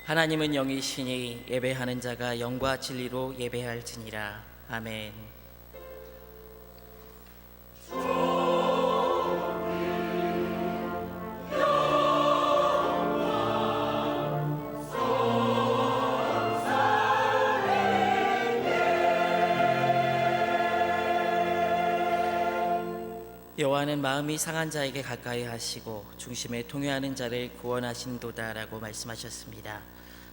하나님은 영이시니 예배하는 자가 영과 진리로 예배할지니라. 아멘. 여호와는 마음이 상한 자에게 가까이 하시고 중심에 통회하는 자를 구원하신도다라고 말씀하셨습니다.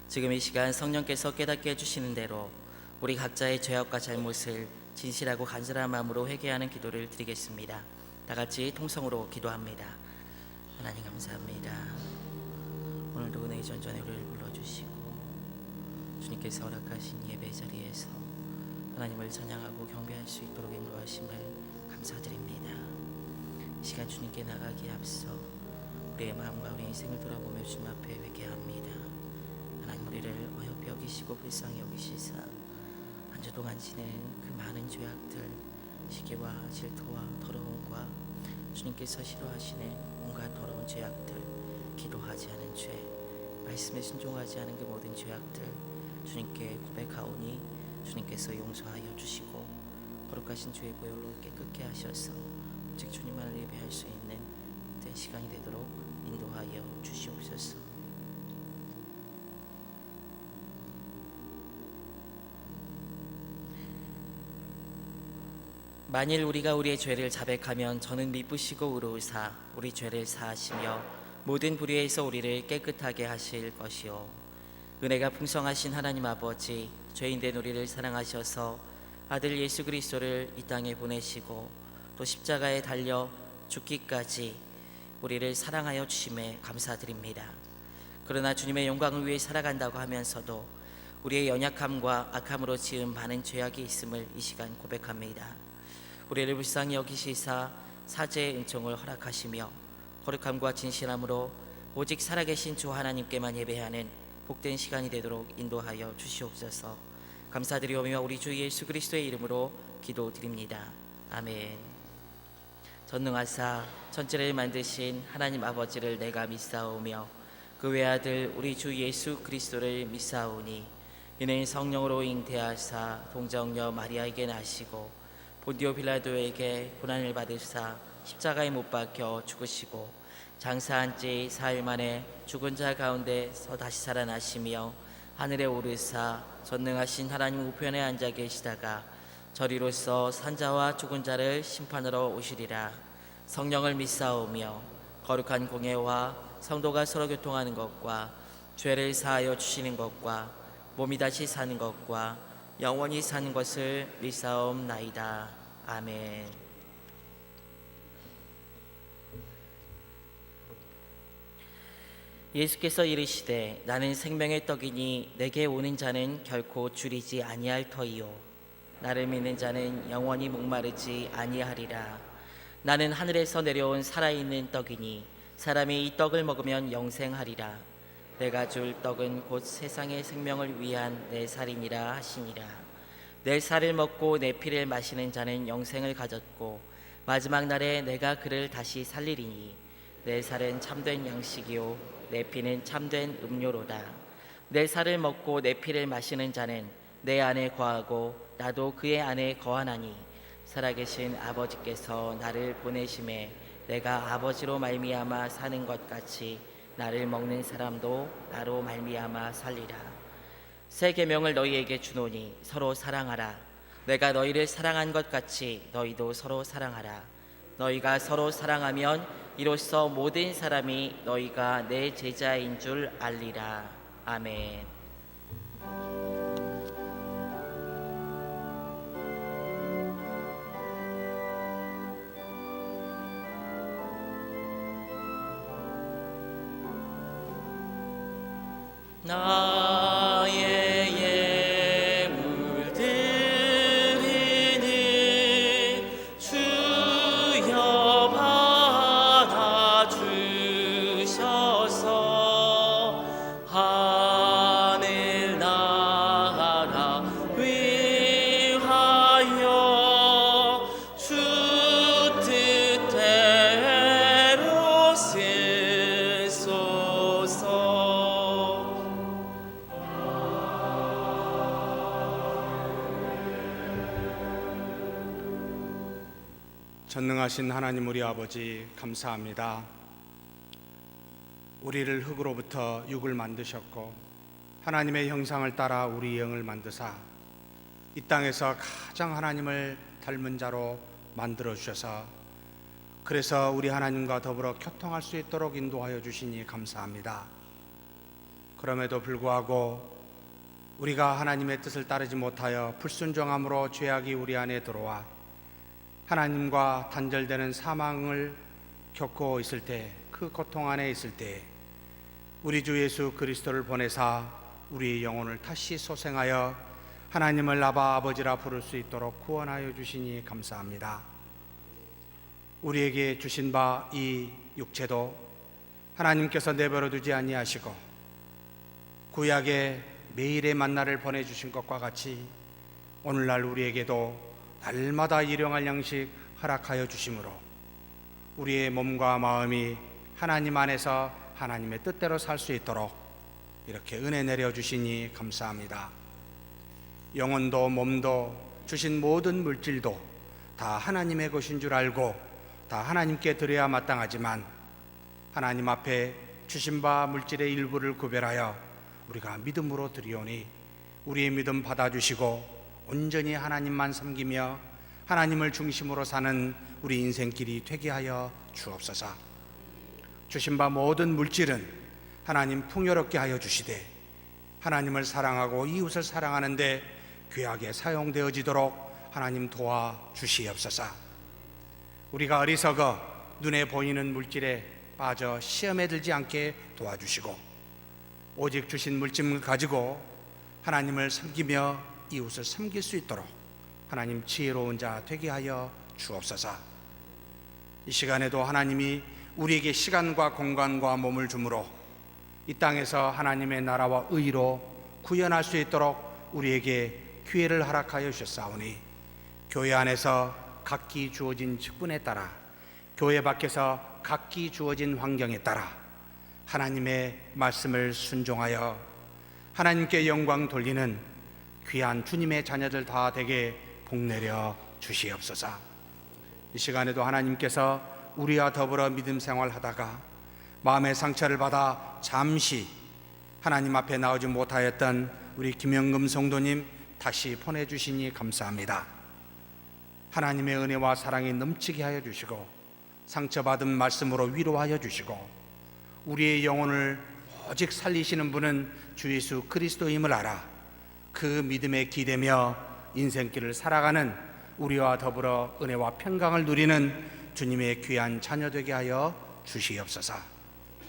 지금 이 시간 성령께서 깨닫게 해주시는 대로 우리 각자의 죄악과 잘못을 진실하고 간절한 마음으로 회개하는 기도를 드리겠습니다. 다 같이 통성으로 기도합니다. 하나님 감사합니다. 오늘도 은혜의 전전에 우리를 불러주시고 주님께서 허락하신 예배 자리에서 하나님을 찬양하고 경배할 수 있도록 인도하심을 감사드립니다. 이 시간 주님께 나가기에 앞서 우리의 마음과 우리 인생을 돌아보며 주님 앞에 회개합니다. 하나님 우리를 어여삐 여기시고 불쌍히 여기시사 한 주 동안 지낸 그 많은 죄악들, 시기와 질투와 더러움과 주님께서 싫어하시는 온갖 더러운 죄악들, 기도하지 않은 죄, 말씀에 순종하지 않은 그 모든 죄악들 주님께 고백하오니 주님께서 용서하여 주시고 거룩하신 주의 보혈로 깨끗게 하셔서 오직 주님만을 예배할 수 있는 된 시간이 되도록 인도하여 주시옵소서. 만일 우리가 우리의 죄를 자백하면 저는 미쁘시고 의로우사 우리 죄를 사하시며 모든 불의에서 우리를 깨끗하게 하실 것이요 은혜가 풍성하신 하나님 아버지, 죄인된 우리를 사랑하셔서 아들 예수 그리스도를 이 땅에 보내시고 또 십자가에 달려 죽기까지 우리를 사랑하여 주심에 감사드립니다. 그러나 주님의 영광을 위해 살아간다고 하면서도 우리의 연약함과 악함으로 지은 많은 죄악이 있음을 이 시간 고백합니다. 우리를 불쌍히 여기시사 사죄의 은총을 허락하시며 거룩함과 진실함으로 오직 살아계신 주 하나님께만 예배하는 복된 시간이 되도록 인도하여 주시옵소서. 감사드리오며 우리 주 예수 그리스도의 이름으로 기도드립니다. 아멘. 전능하사 천지를 만드신 하나님 아버지를 내가 믿사오며 그 외아들 우리 주 예수 그리스도를 믿사오니 이는 성령으로 잉태하사 동정녀 마리아에게 나시고 본디오 빌라도에게 고난을 받으사 십자가에 못 박혀 죽으시고 장사한 지 사흘 만에 죽은 자 가운데서 다시 살아나시며 하늘에 오르사 전능하신 하나님 우편에 앉아 계시다가 저리로서 산자와 죽은 자를 심판하러 오시리라. 성령을 믿사오며 거룩한 공예와 성도가 서로 교통하는 것과 죄를 사하여 주시는 것과 몸이 다시 사는 것과 영원히 사는 것을 믿사옵나이다. 아멘. 예수께서 이르시되 나는 생명의 떡이니 내게 오는 자는 결코 줄이지 아니할 터이요 나를 믿는 자는 영원히 목마르지 아니하리라. 나는 하늘에서 내려온 살아있는 떡이니 사람이 이 떡을 먹으면 영생하리라. 내가 줄 떡은 곧 세상의 생명을 위한 내 살이니라 하시니라. 내 살을 먹고 내 피를 마시는 자는 영생을 가졌고 마지막 날에 내가 그를 다시 살리리니 내 살은 참된 양식이요 내 피는 참된 음료로다. 내 살을 먹고 내 피를 마시는 자는 내 안에 거하고 나도 그의 안에 거하나니 살아계신 아버지께서 나를 보내심에 내가 아버지로 말미암아 사는 것 같이 나를 먹는 사람도 나로 말미암아 살리라. 새 계명을 너희에게 주노니 서로 사랑하라. 내가 너희를 사랑한 것 같이 너희도 서로 사랑하라. 너희가 서로 사랑하면 이로써 모든 사람이 너희가 내 제자인 줄 알리라. 아멘. 나의 물들이니 주여 받아주셔서 하늘 나라 위하여 주 뜻대로 쓰소서. 전능하신 하나님 우리 아버지 감사합니다. 우리를 흙으로부터 육을 만드셨고 하나님의 형상을 따라 우리 영을 만드사 이 땅에서 가장 하나님을 닮은 자로 만들어 주셔서 그래서 우리 하나님과 더불어 교통할 수 있도록 인도하여 주시니 감사합니다. 그럼에도 불구하고 우리가 하나님의 뜻을 따르지 못하여 불순종함으로 죄악이 우리 안에 들어와 하나님과 단절되는 사망을 겪고 있을 때, 그 고통 안에 있을 때 우리 주 예수 그리스도를 보내사 우리의 영혼을 다시 소생하여 하나님을 아바 아버지라 부를 수 있도록 구원하여 주시니 감사합니다. 우리에게 주신 바 이 육체도 하나님께서 내버려 두지 아니하시고 구약에 매일의 만나를 보내주신 것과 같이 오늘날 우리에게도 날마다 일용할 양식 허락하여 주심으로 우리의 몸과 마음이 하나님 안에서 하나님의 뜻대로 살 수 있도록 이렇게 은혜 내려주시니 감사합니다. 영혼도 몸도 주신 모든 물질도 다 하나님의 것인 줄 알고 다 하나님께 드려야 마땅하지만 하나님 앞에 주신 바 물질의 일부를 구별하여 우리가 믿음으로 드리오니 우리의 믿음 받아주시고 온전히 하나님만 섬기며 하나님을 중심으로 사는 우리 인생길이 되게 하여 주옵소서. 주신 바 모든 물질은 하나님 풍요롭게 하여 주시되 하나님을 사랑하고 이웃을 사랑하는데 귀하게 사용되어지도록 하나님 도와주시옵소서. 우리가 어리석어 눈에 보이는 물질에 빠져 시험에 들지 않게 도와주시고 오직 주신 물질을 가지고 하나님을 섬기며 이웃을 섬길 수 있도록 하나님 지혜로운 자 되게 하여 주옵소서. 이 시간에도 하나님이 우리에게 시간과 공간과 몸을 주므로 이 땅에서 하나님의 나라와 의로 구현할 수 있도록 우리에게 기회를 허락하여 주셨사오니 교회 안에서 각기 주어진 직분에 따라 교회 밖에서 각기 주어진 환경에 따라 하나님의 말씀을 순종하여 하나님께 영광 돌리는 귀한 주님의 자녀들 다 되게 복내려 주시옵소서. 이 시간에도 하나님께서 우리와 더불어 믿음 생활하다가 마음의 상처를 받아 잠시 하나님 앞에 나오지 못하였던 우리 김영금 성도님 다시 보내주시니 감사합니다. 하나님의 은혜와 사랑이 넘치게 하여 주시고 상처받은 말씀으로 위로하여 주시고 우리의 영혼을 오직 살리시는 분은 주 예수 그리스도임을 알아 그 믿음에 기대며 인생길을 살아가는 우리와 더불어 은혜와 평강을 누리는 주님의 귀한 자녀 되게 하여 주시옵소서.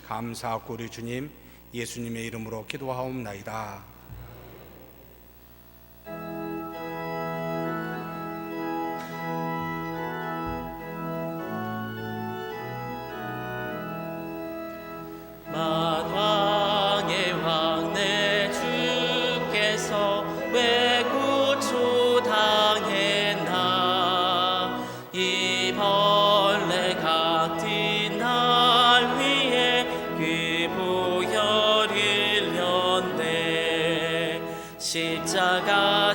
감사하고 우리 주님 예수님의 이름으로 기도하옵나이다. 만왕의 왕 내 주께서 왜 고초당했나 이 벌레 같은 날 위해 그 보혈을 흘렸네. 십자가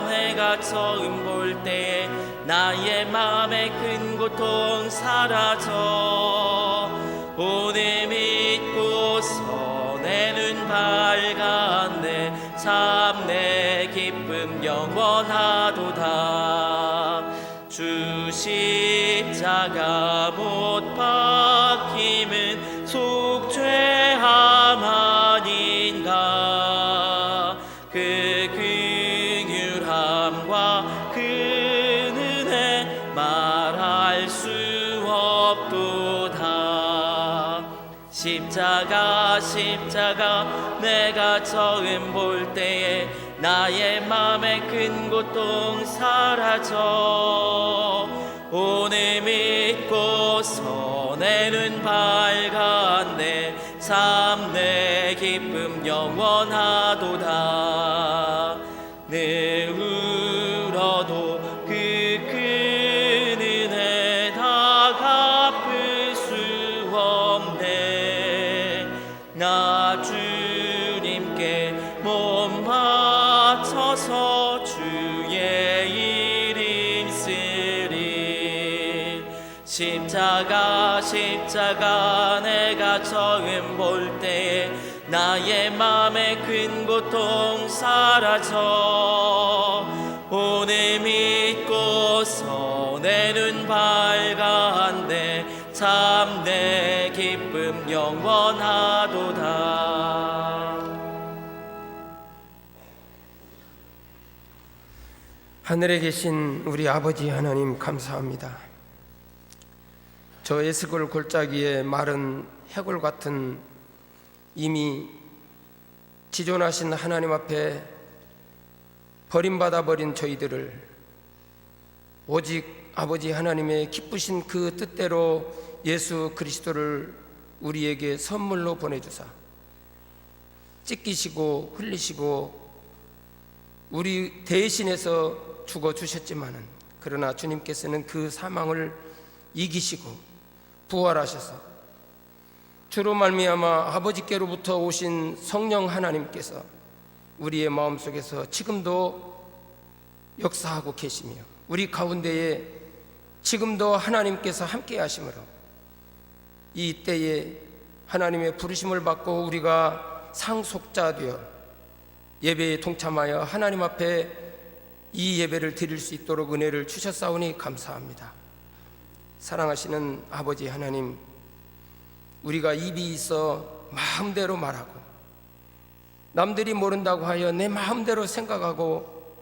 내가 처음 볼 때 나의 맘의 큰 고통 사라져 오늘 믿고서 내 눈 밝았네. 참 내 기쁨 영원하도다. 주 십자가 못 박힘은 속죄함 아닌가. 그 긍휼함과 그 은혜 말할 수 없도다. 십자가 내가 처음 볼 때에 나의 맘의 큰 고통 사라져 오늘 믿고서 내 눈 밝았네. 참 내 기쁨 영원하도다. 늘 울어도 그 큰 은혜 다 갚을 수 없네. 나 주님께 몸 바쳐서 주의 이름 쓰리. 십자가 내가 처음 볼 때 나의 맘의 큰 고통 사라져 오늘 믿고서 내 눈 밝아한데 참 내 기쁨 영원하도다. 하늘에 계신 우리 아버지 하나님 감사합니다. 저 에스골 골짜기에 마른 해골 같은 이미 지존하신 하나님 앞에 버림받아 버린 저희들을 오직 아버지 하나님의 기쁘신 그 뜻대로 예수 그리스도를 우리에게 선물로 보내주사 찢기시고 흘리시고 우리 대신해서 죽어주셨지만은 그러나 주님께서는 그 사망을 이기시고 부활하셔서 주로 말미암아 아버지께로부터 오신 성령 하나님께서 우리의 마음속에서 지금도 역사하고 계시며 우리 가운데에 지금도 하나님께서 함께 하심으로 이 때에 하나님의 부르심을 받고 우리가 상속자 되어 예배에 동참하여 하나님 앞에 이 예배를 드릴 수 있도록 은혜를 주셨사오니 감사합니다. 사랑하시는 아버지 하나님, 우리가 입이 있어 마음대로 말하고 남들이 모른다고 하여 내 마음대로 생각하고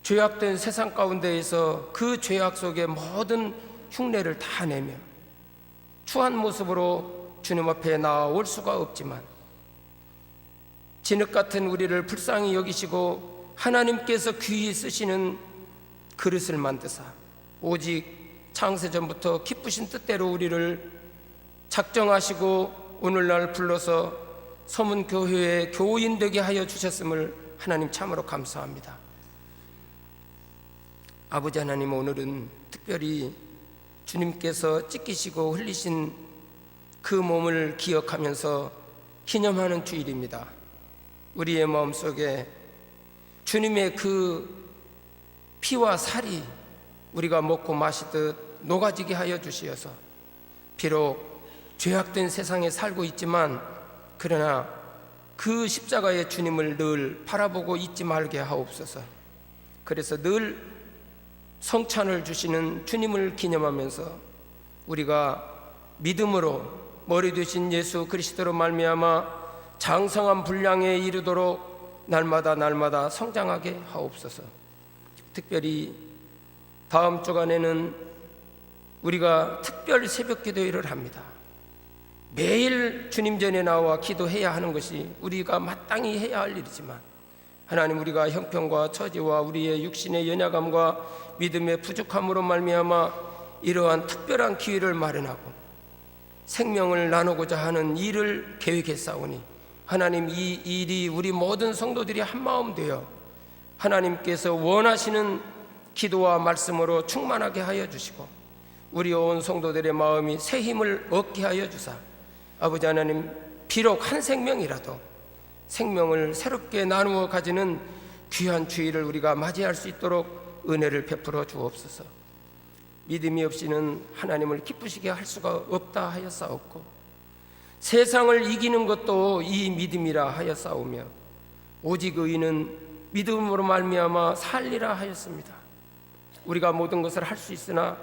죄악된 세상 가운데에서 그 죄악 속에 모든 흉내를 다 내며 추한 모습으로 주님 앞에 나올 수가 없지만 진흙 같은 우리를 불쌍히 여기시고 하나님께서 귀히 쓰시는 그릇을 만드사 오직 창세전부터 기쁘신 뜻대로 우리를 작정하시고 오늘날 불러서 서문교회의 교인 되게 하여 주셨음을 하나님 참으로 감사합니다. 아버지 하나님, 오늘은 특별히 주님께서 찢기시고 흘리신 그 몸을 기억하면서 기념하는 주일입니다. 우리의 마음속에 주님의 그 피와 살이 우리가 먹고 마시듯 녹아지게 하여 주시어서 비록 죄악된 세상에 살고 있지만 그러나 그 십자가의 주님을 늘 바라보고 잊지 말게 하옵소서. 그래서 늘 성찬을 주시는 주님을 기념하면서 우리가 믿음으로 머리 되신 예수 그리스도로 말미암아 장성한 분량에 이르도록 날마다 성장하게 하옵소서. 특별히 다음 주간에는 우리가 특별 새벽 기도회를 합니다. 매일 주님 전에 나와 기도해야 하는 것이 우리가 마땅히 해야 할 일이지만 하나님, 우리가 형편과 처지와 우리의 육신의 연약함과 믿음의 부족함으로 말미암아 이러한 특별한 기회를 마련하고 생명을 나누고자 하는 일을 계획했사오니 하나님, 이 일이 우리 모든 성도들이 한마음 되어 하나님께서 원하시는 기도와 말씀으로 충만하게 하여 주시고 우리 온 성도들의 마음이 새 힘을 얻게 하여 주사 아버지 하나님, 비록 한 생명이라도 생명을 새롭게 나누어 가지는 귀한 주일을 우리가 맞이할 수 있도록 은혜를 베풀어 주옵소서. 믿음이 없이는 하나님을 기쁘시게 할 수가 없다 하였사옵고 세상을 이기는 것도 이 믿음이라 하였사오며 오직 의인은 믿음으로 말미암아 살리라 하였습니다. 우리가 모든 것을 할 수 있으나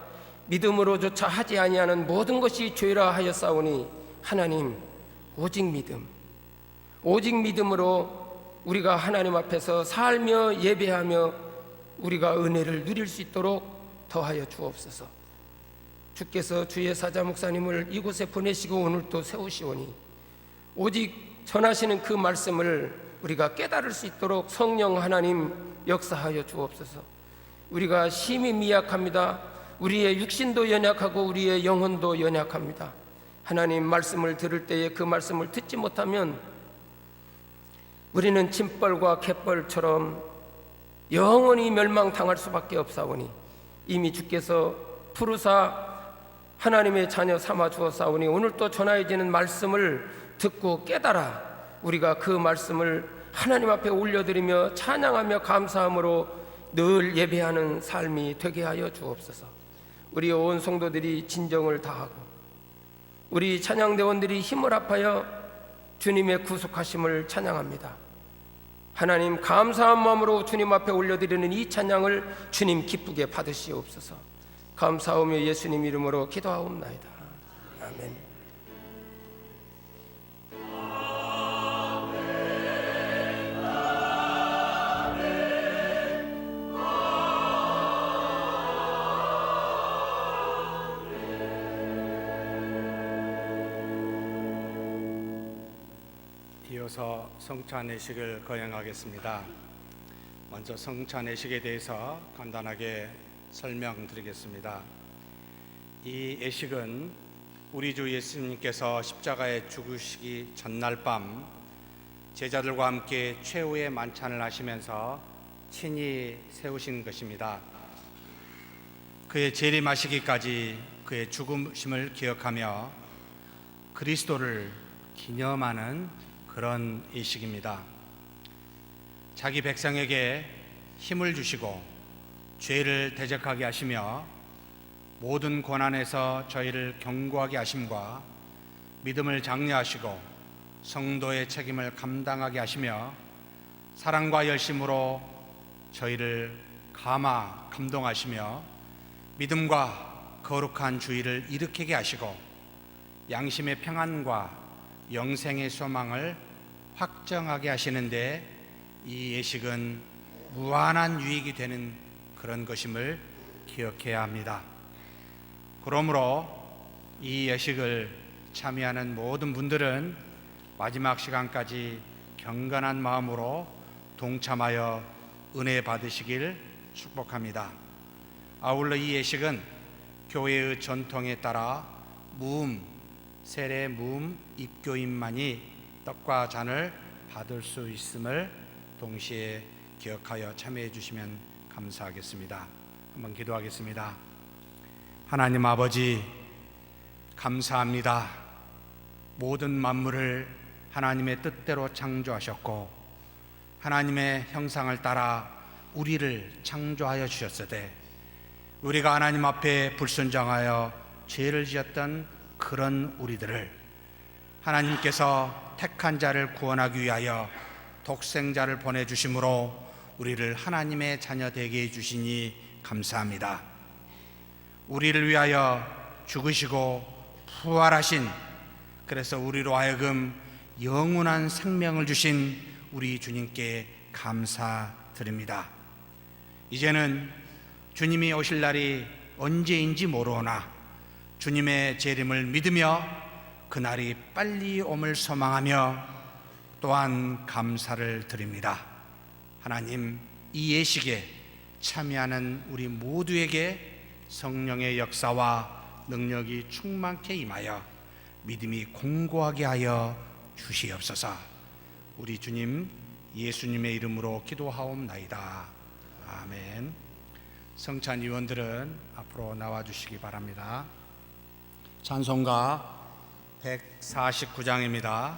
믿음으로조차 하지 아니하는 모든 것이 죄라 하였사오니 하나님, 오직 믿음으로 우리가 하나님 앞에서 살며 예배하며 우리가 은혜를 누릴 수 있도록 더하여 주옵소서. 주께서 주의 사자 목사님을 이곳에 보내시고 오늘 또 세우시오니 오직 전하시는 그 말씀을 우리가 깨달을 수 있도록 성령 하나님 역사하여 주옵소서. 우리가 심히 미약합니다. 우리의 육신도 연약하고 우리의 영혼도 연약합니다. 하나님, 말씀을 들을 때에 그 말씀을 듣지 못하면 우리는 짐벌과 갯벌처럼 영원히 멸망당할 수밖에 없사오니 이미 주께서 부르사 하나님의 자녀 삼아 주었사오니 오늘 또 전하여지는 말씀을 듣고 깨달아 우리가 그 말씀을 하나님 앞에 올려드리며 찬양하며 감사함으로 늘 예배하는 삶이 되게 하여 주옵소서. 우리 온 성도들이 진정을 다하고 우리 찬양대원들이 힘을 합하여 주님의 구속하심을 찬양합니다. 하나님, 감사한 마음으로 주님 앞에 올려드리는 이 찬양을 주님 기쁘게 받으시옵소서. 감사하며 예수님 이름으로 기도하옵나이다. 아멘. 이어서 성찬예식을 거행하겠습니다. 먼저 성찬예식에 대해서 간단하게 설명드리겠습니다. 이 예식은 우리 주 예수님께서 십자가에 죽으시기 전날 밤 제자들과 함께 최후의 만찬을 하시면서 친히 세우신 것입니다. 그의 재림하시기까지 그의 죽으심을 기억하며 그리스도를 기념하는 그런 예식입니다. 자기 백성에게 힘을 주시고 죄를 대적하게 하시며 모든 고난에서 저희를 견고하게 하심과 믿음을 장려하시고 성도의 책임을 감당하게 하시며 사랑과 열심으로 저희를 감동하시며 믿음과 거룩한 주의를 일으키게 하시고 양심의 평안과 영생의 소망을 확정하게 하시는데 이 예식은 무한한 유익이 되는 그런 것임을 기억해야 합니다. 그러므로 이 예식을 참여하는 모든 분들은 마지막 시간까지 경건한 마음으로 동참하여 은혜 받으시길 축복합니다. 아울러 이 예식은 교회의 전통에 따라 세례 무음 입교인만이 떡과 잔을 받을 수 있음을 동시에 기억하여 참여해 주시면 감사하겠습니다. 한번 기도하겠습니다. 하나님 아버지, 감사합니다. 모든 만물을 하나님의 뜻대로 창조하셨고 하나님의 형상을 따라 우리를 창조하여 주셨으되 우리가 하나님 앞에 불순종하여 죄를 지었던 그런 우리들을 하나님께서 택한 자를 구원하기 위하여 독생자를 보내주심으로 우리를 하나님의 자녀 되게 해주시니 감사합니다. 우리를 위하여 죽으시고 부활하신, 그래서 우리로 하여금 영원한 생명을 주신 우리 주님께 감사드립니다. 이제는 주님이 오실 날이 언제인지 모르오나 주님의 재림을 믿으며 그날이 빨리 옴을 소망하며 또한 감사를 드립니다. 하나님, 이 예식에 참여하는 우리 모두에게 성령의 역사와 능력이 충만케 임하여 믿음이 공고하게 하여 주시옵소서. 우리 주님 예수님의 이름으로 기도하옵나이다. 아멘. 성찬위원들은 앞으로 나와주시기 바랍니다. 찬송가 149장입니다.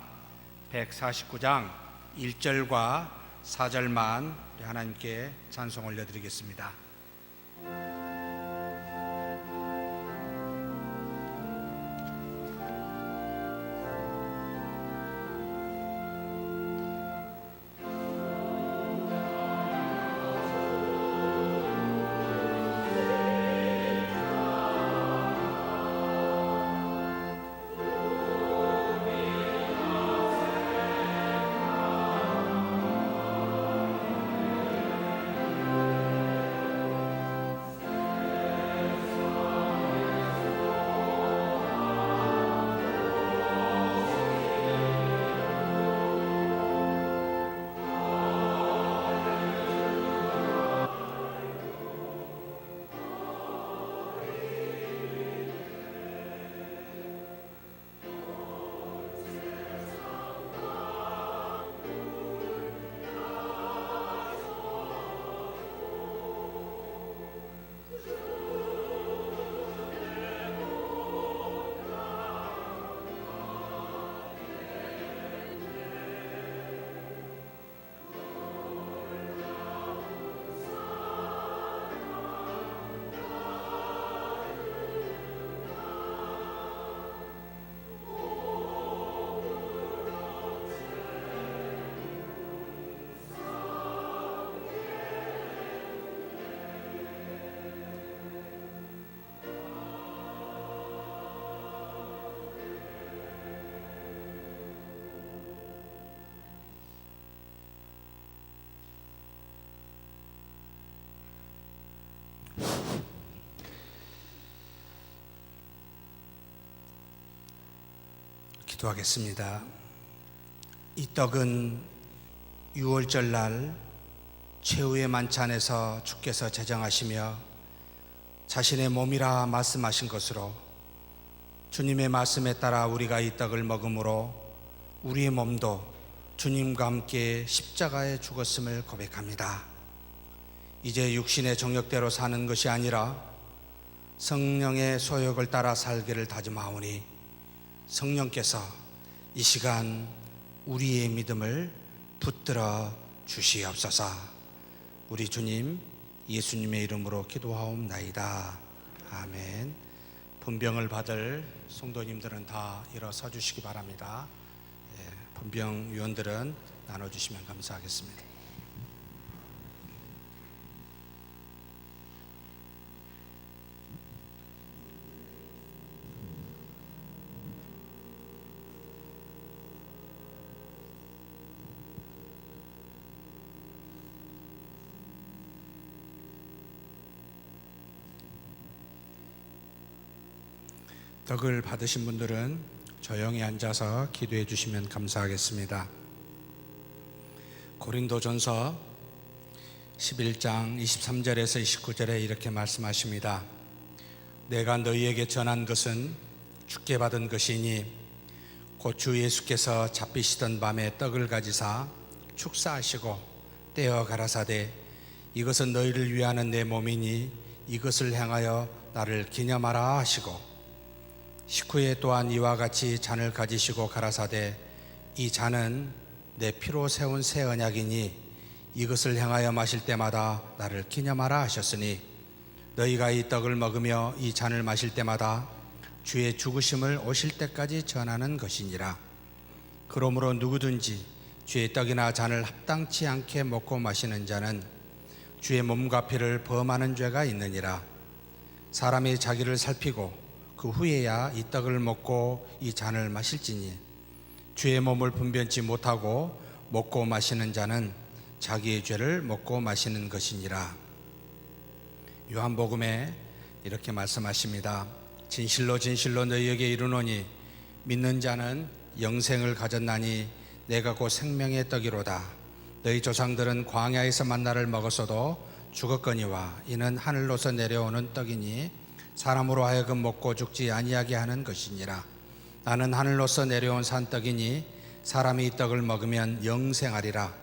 149장 1절과 4절만 하나님께 찬송 올려드리겠습니다. 기도하겠습니다. 이 떡은 유월절 날 최후의 만찬에서 주께서 제정하시며 자신의 몸이라 말씀하신 것으로 주님의 말씀에 따라 우리가 이 떡을 먹음으로 우리의 몸도 주님과 함께 십자가에 죽었음을 고백합니다. 이제 육신의 정욕대로 사는 것이 아니라 성령의 소욕을 따라 살기를 다짐하오니 성령께서 이 시간 우리의 믿음을 붙들어 주시옵소서. 우리 주님 예수님의 이름으로 기도하옵나이다. 아멘. 분병을 받을 성도님들은 다 일어서 주시기 바랍니다. 분병위원들은 나눠주시면 감사하겠습니다. 떡을 받으신 분들은 조용히 앉아서 기도해 주시면 감사하겠습니다. 고린도전서 11장 23절에서 29절에 이렇게 말씀하십니다. 내가 너희에게 전한 것은 주께 받은 것이니 곧 주 예수께서 잡히시던 밤에 떡을 가지사 축사하시고 떼어 가라사대 이것은 너희를 위하는 내 몸이니 이것을 행하여 나를 기념하라 하시고 식후에 또한 이와 같이 잔을 가지시고 가라사대 이 잔은 내 피로 세운 새 언약이니 이것을 행하여 마실 때마다 나를 기념하라 하셨으니 너희가 이 떡을 먹으며 이 잔을 마실 때마다 주의 죽으심을 오실 때까지 전하는 것이니라. 그러므로 누구든지 주의 떡이나 잔을 합당치 않게 먹고 마시는 자는 주의 몸과 피를 범하는 죄가 있느니라. 사람이 자기를 살피고 그 후에야 이 떡을 먹고 이 잔을 마실지니 주의 몸을 분변치 못하고 먹고 마시는 자는 자기의 죄를 먹고 마시는 것이니라. 요한복음에 이렇게 말씀하십니다. 진실로 진실로 너희에게 이르노니 믿는 자는 영생을 가졌나니 내가 곧 생명의 떡이로다. 너희 조상들은 광야에서 만나를 먹었어도 죽었거니와 이는 하늘로서 내려오는 떡이니 사람으로 하여금 먹고 죽지 아니하게 하는 것이니라. 나는 하늘로서 내려온 산떡이니 사람이 이 떡을 먹으면 영생하리라.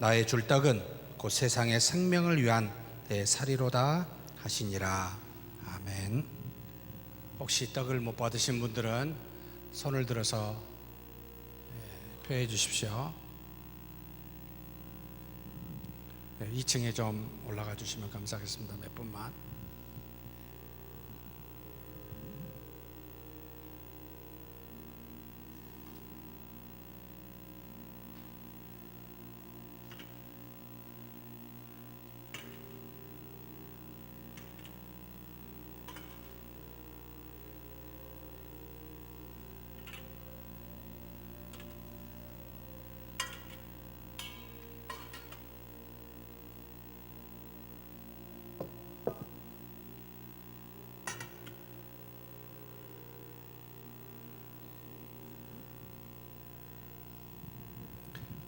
나의 줄 떡은 곧 세상의 생명을 위한 내 살이로다 하시니라. 아멘. 혹시 떡을 못 받으신 분들은 손을 들어서 표해 주십시오. 2층에 좀 올라가 주시면 감사하겠습니다. 몇 분만.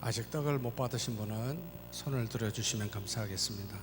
아직 떡을 못 받으신 분은 손을 들어주시면 감사하겠습니다.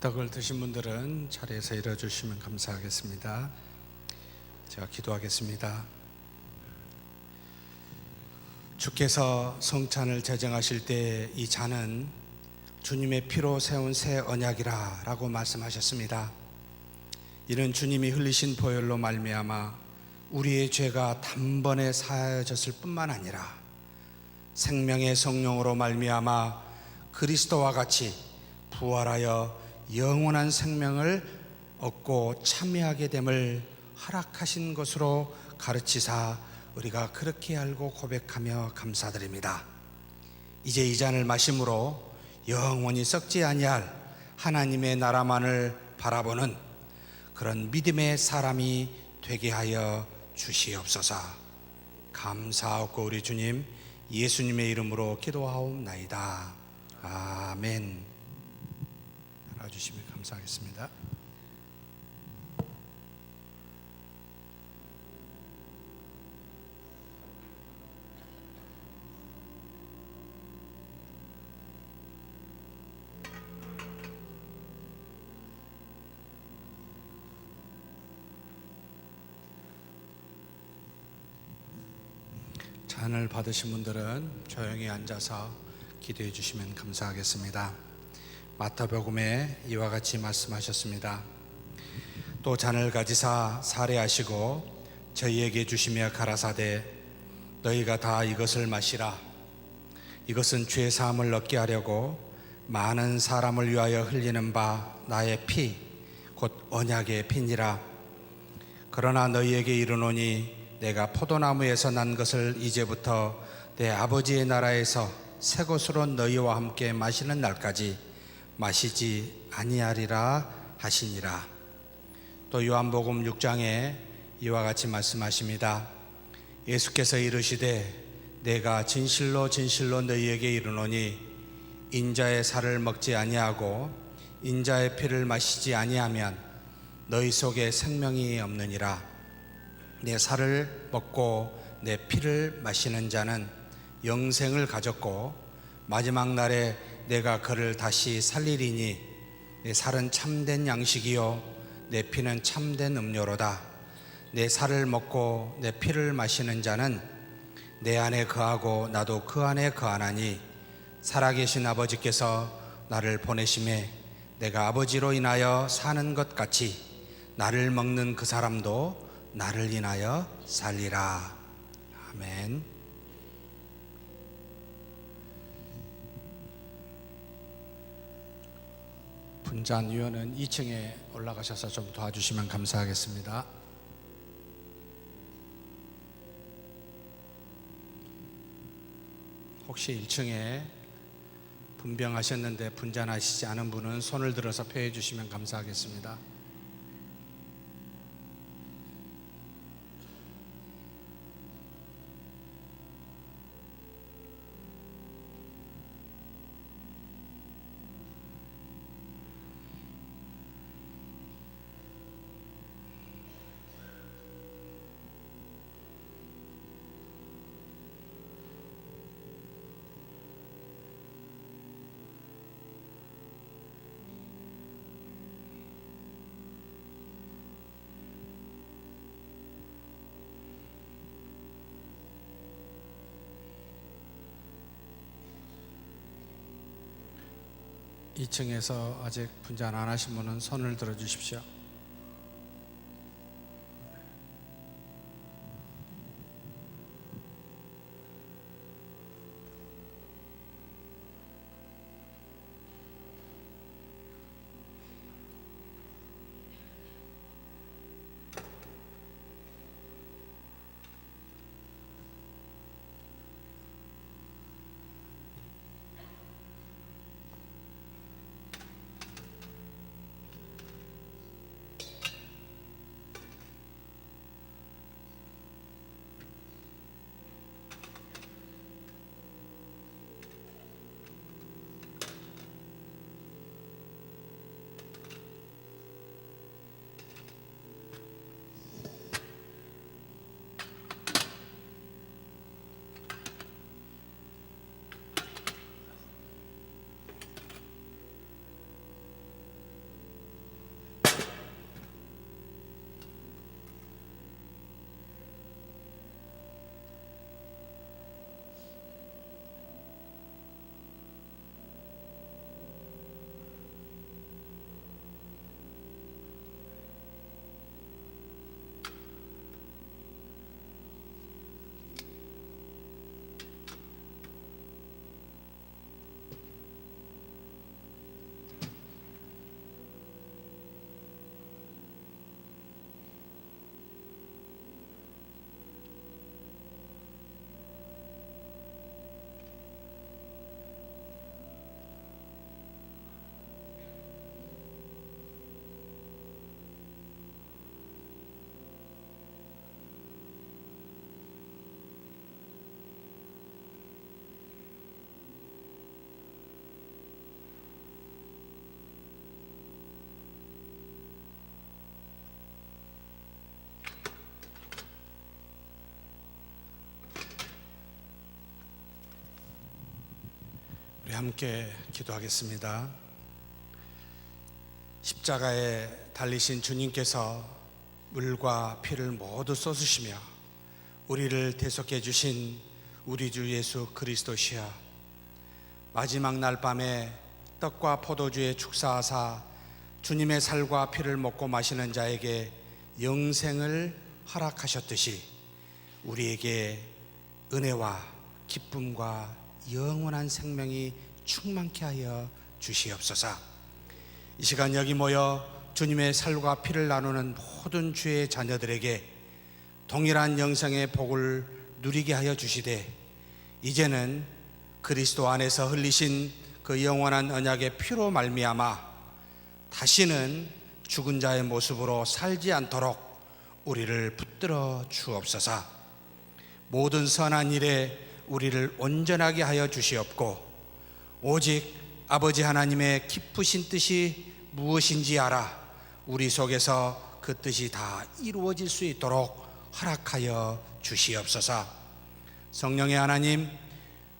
떡을 드신 분들은 자리에서 일어주시면 감사하겠습니다. 제가 기도하겠습니다. 주께서 성찬을 제정하실 때 이 잔은 주님의 피로 세운 새 언약이라 라고 말씀하셨습니다. 이는 주님이 흘리신 보혈로 말미암아 우리의 죄가 단번에 사하여졌을 뿐만 아니라 생명의 성령으로 말미암아 그리스도와 같이 부활하여 영원한 생명을 얻고 참여하게 됨을 허락하신 것으로 가르치사 우리가 그렇게 알고 고백하며 감사드립니다. 이제 이 잔을 마심으로 영원히 썩지 아니할 하나님의 나라만을 바라보는 그런 믿음의 사람이 되게 하여 주시옵소서. 감사하고 우리 주님 예수님의 이름으로 기도하옵나이다. 아멘. 알아주시면 감사하겠습니다. 잔을 받으신 분들은 조용히 앉아서 기도해 주시면 감사하겠습니다. 마태복음에 이와 같이 말씀하셨습니다. 또 잔을 가지사 살해하시고 저희에게 주시며 가라사대 너희가 다 이것을 마시라. 이것은 죄 사함을 얻게 하려고 많은 사람을 위하여 흘리는 바 나의 피 곧 언약의 피니라. 그러나 너희에게 이르노니 내가 포도나무에서 난 것을 이제부터 내 아버지의 나라에서 새 것으로 너희와 함께 마시는 날까지 마시지 아니하리라 하시니라. 또 요한복음 6장에 이와 같이 말씀하십니다. 예수께서 이르시되 내가 진실로 진실로 너희에게 이르노니 인자의 살을 먹지 아니하고 인자의 피를 마시지 아니하면 너희 속에 생명이 없느니라. 내 살을 먹고 내 피를 마시는 자는 영생을 가졌고 마지막 날에 내가 그를 다시 살리리니 내 살은 참된 양식이요 내 피는 참된 음료로다. 내 살을 먹고 내 피를 마시는 자는 내 안에 거하고 나도 그 안에 거하나니 살아계신 아버지께서 나를 보내심에 내가 아버지로 인하여 사는 것 같이 나를 먹는 그 사람도 나를 인하여 살리라. 아멘. 분잔위원은 2층에 올라가셔서 좀 도와주시면 감사하겠습니다. 혹시 1층에 분병하셨는데 분잔하시지 않은 분은 손을 들어서 표해 주시면 감사하겠습니다. 이 2층에서 아직 분잔 안 하신 분은 손을 들어 주십시오. 우리 함께 기도하겠습니다. 십자가에 달리신 주님께서 물과 피를 모두 쏟으시며 우리를 대속해 주신 우리 주 예수 그리스도시여, 마지막 날 밤에 떡과 포도주에 축사하사 주님의 살과 피를 먹고 마시는 자에게 영생을 허락하셨듯이 우리에게 은혜와 기쁨과 영원한 생명이 충만케 하여 주시옵소서. 이 시간 여기 모여 주님의 살과 피를 나누는 모든 주의 자녀들에게 동일한 영생의 복을 누리게 하여 주시되, 이제는 그리스도 안에서 흘리신 그 영원한 언약의 피로 말미암아 다시는 죽은 자의 모습으로 살지 않도록 우리를 붙들어 주옵소서. 모든 선한 일에 우리를 온전하게 하여 주시옵고, 오직 아버지 하나님의 기쁘신 뜻이 무엇인지 알아 우리 속에서 그 뜻이 다 이루어질 수 있도록 허락하여 주시옵소서. 성령의 하나님,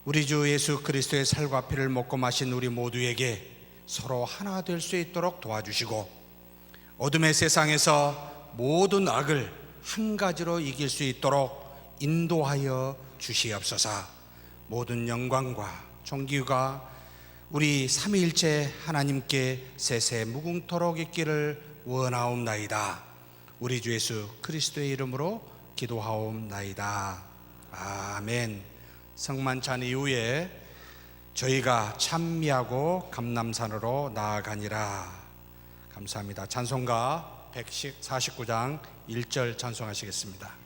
우리 주 예수 그리스도의 살과 피를 먹고 마신 우리 모두에게 서로 하나 될 수 있도록 도와주시고, 어둠의 세상에서 모든 악을 한 가지로 이길 수 있도록 인도하여 주시옵소서. 모든 영광과 존귀가 우리 삼위일체 하나님께 세세 무궁토록 있기를 원하옵나이다. 우리 주 예수 그리스도의 이름으로 기도하옵나이다. 아멘. 성만찬 이후에 저희가 찬미하고 감람산으로 나아가니라. 감사합니다. 찬송가 149장 1절 찬송하시겠습니다.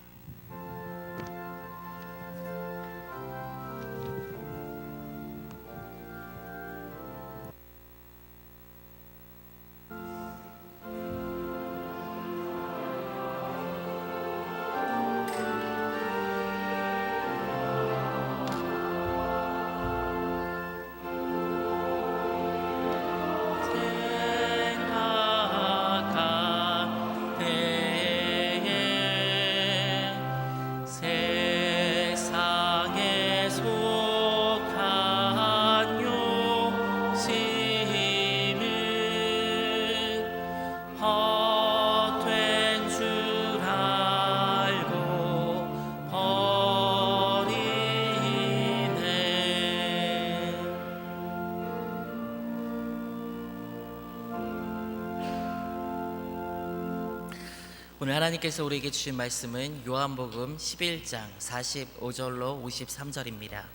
오늘 하나님께서 우리에게 주신 말씀은 요한복음 11장 45절로 53절입니다.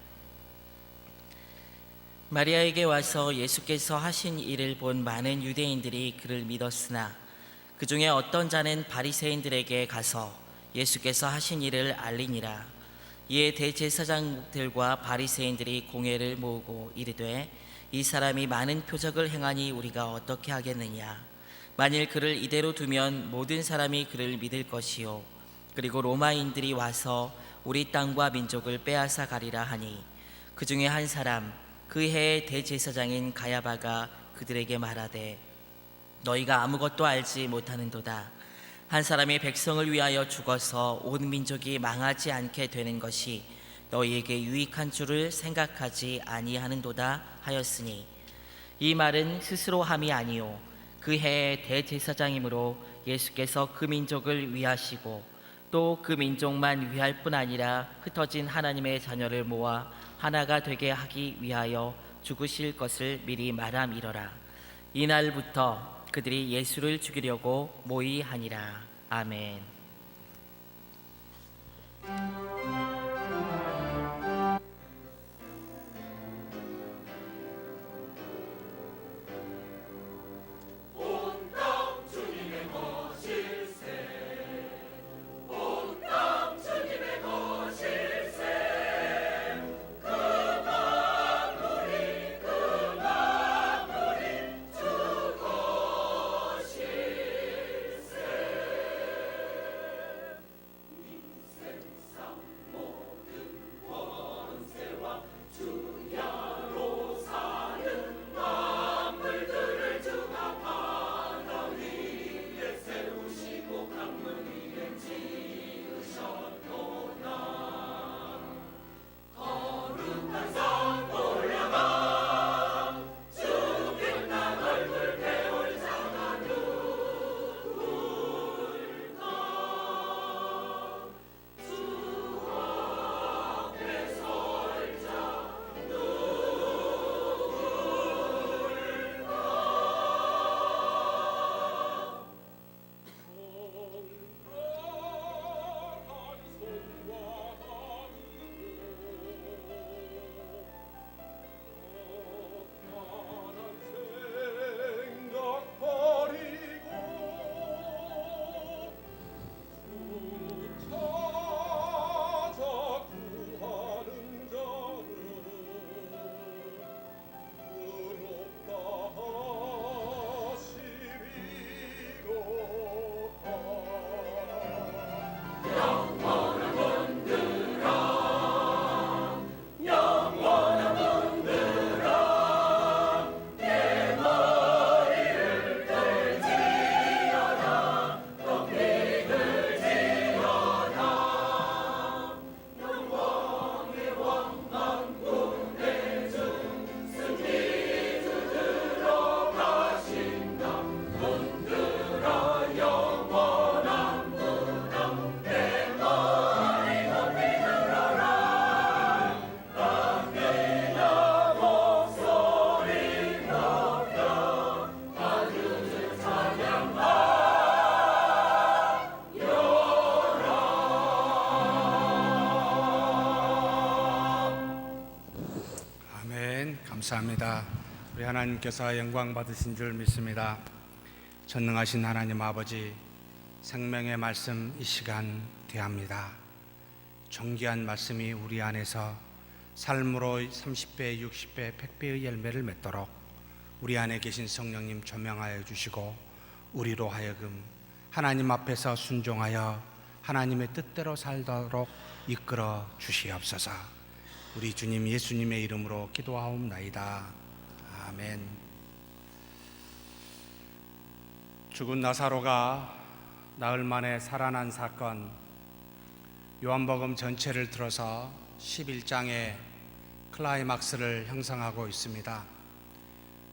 마리아에게 와서 예수께서 하신 일을 본 많은 유대인들이 그를 믿었으나 그 중에 어떤 자는 바리새인들에게 가서 예수께서 하신 일을 알리니라. 이에 대제사장들과 바리새인들이 공회를 모으고 이르되, 이 사람이 많은 표적을 행하니 우리가 어떻게 하겠느냐? 만일 그를 이대로 두면 모든 사람이 그를 믿을 것이요, 그리고 로마인들이 와서 우리 땅과 민족을 빼앗아 가리라 하니, 그 중에 한 사람 그 해의 대제사장인 가야바가 그들에게 말하되, 너희가 아무것도 알지 못하는도다. 한 사람이 백성을 위하여 죽어서 온 민족이 망하지 않게 되는 것이 너희에게 유익한 줄을 생각하지 아니하는도다 하였으니, 이 말은 스스로 함이 아니요 그 해의 대제사장이므로 예수께서 그 민족을 위하시고 또 그 민족만 위할 뿐 아니라 흩어진 하나님의 자녀를 모아 하나가 되게 하기 위하여 죽으실 것을 미리 말함이러라. 이날부터 그들이 예수를 죽이려고 모의하니라. 아멘. 아멘. 감사합니다. 우리 하나님께서 영광 받으신 줄 믿습니다. 전능하신 하나님 아버지, 생명의 말씀 이 시간 대합니다. 존귀한 말씀이 우리 안에서 삶으로 30배, 60배, 100배의 열매를 맺도록 우리 안에 계신 성령님 조명하여 주시고 우리로 하여금 하나님 앞에서 순종하여 하나님의 뜻대로 살도록 이끌어 주시옵소서. 우리 주님 예수님의 이름으로 기도하옵나이다. 아멘. 죽은 나사로가 나흘 만에 살아난 사건, 요한복음 전체를 들어서 11장의 클라이막스를 형성하고 있습니다.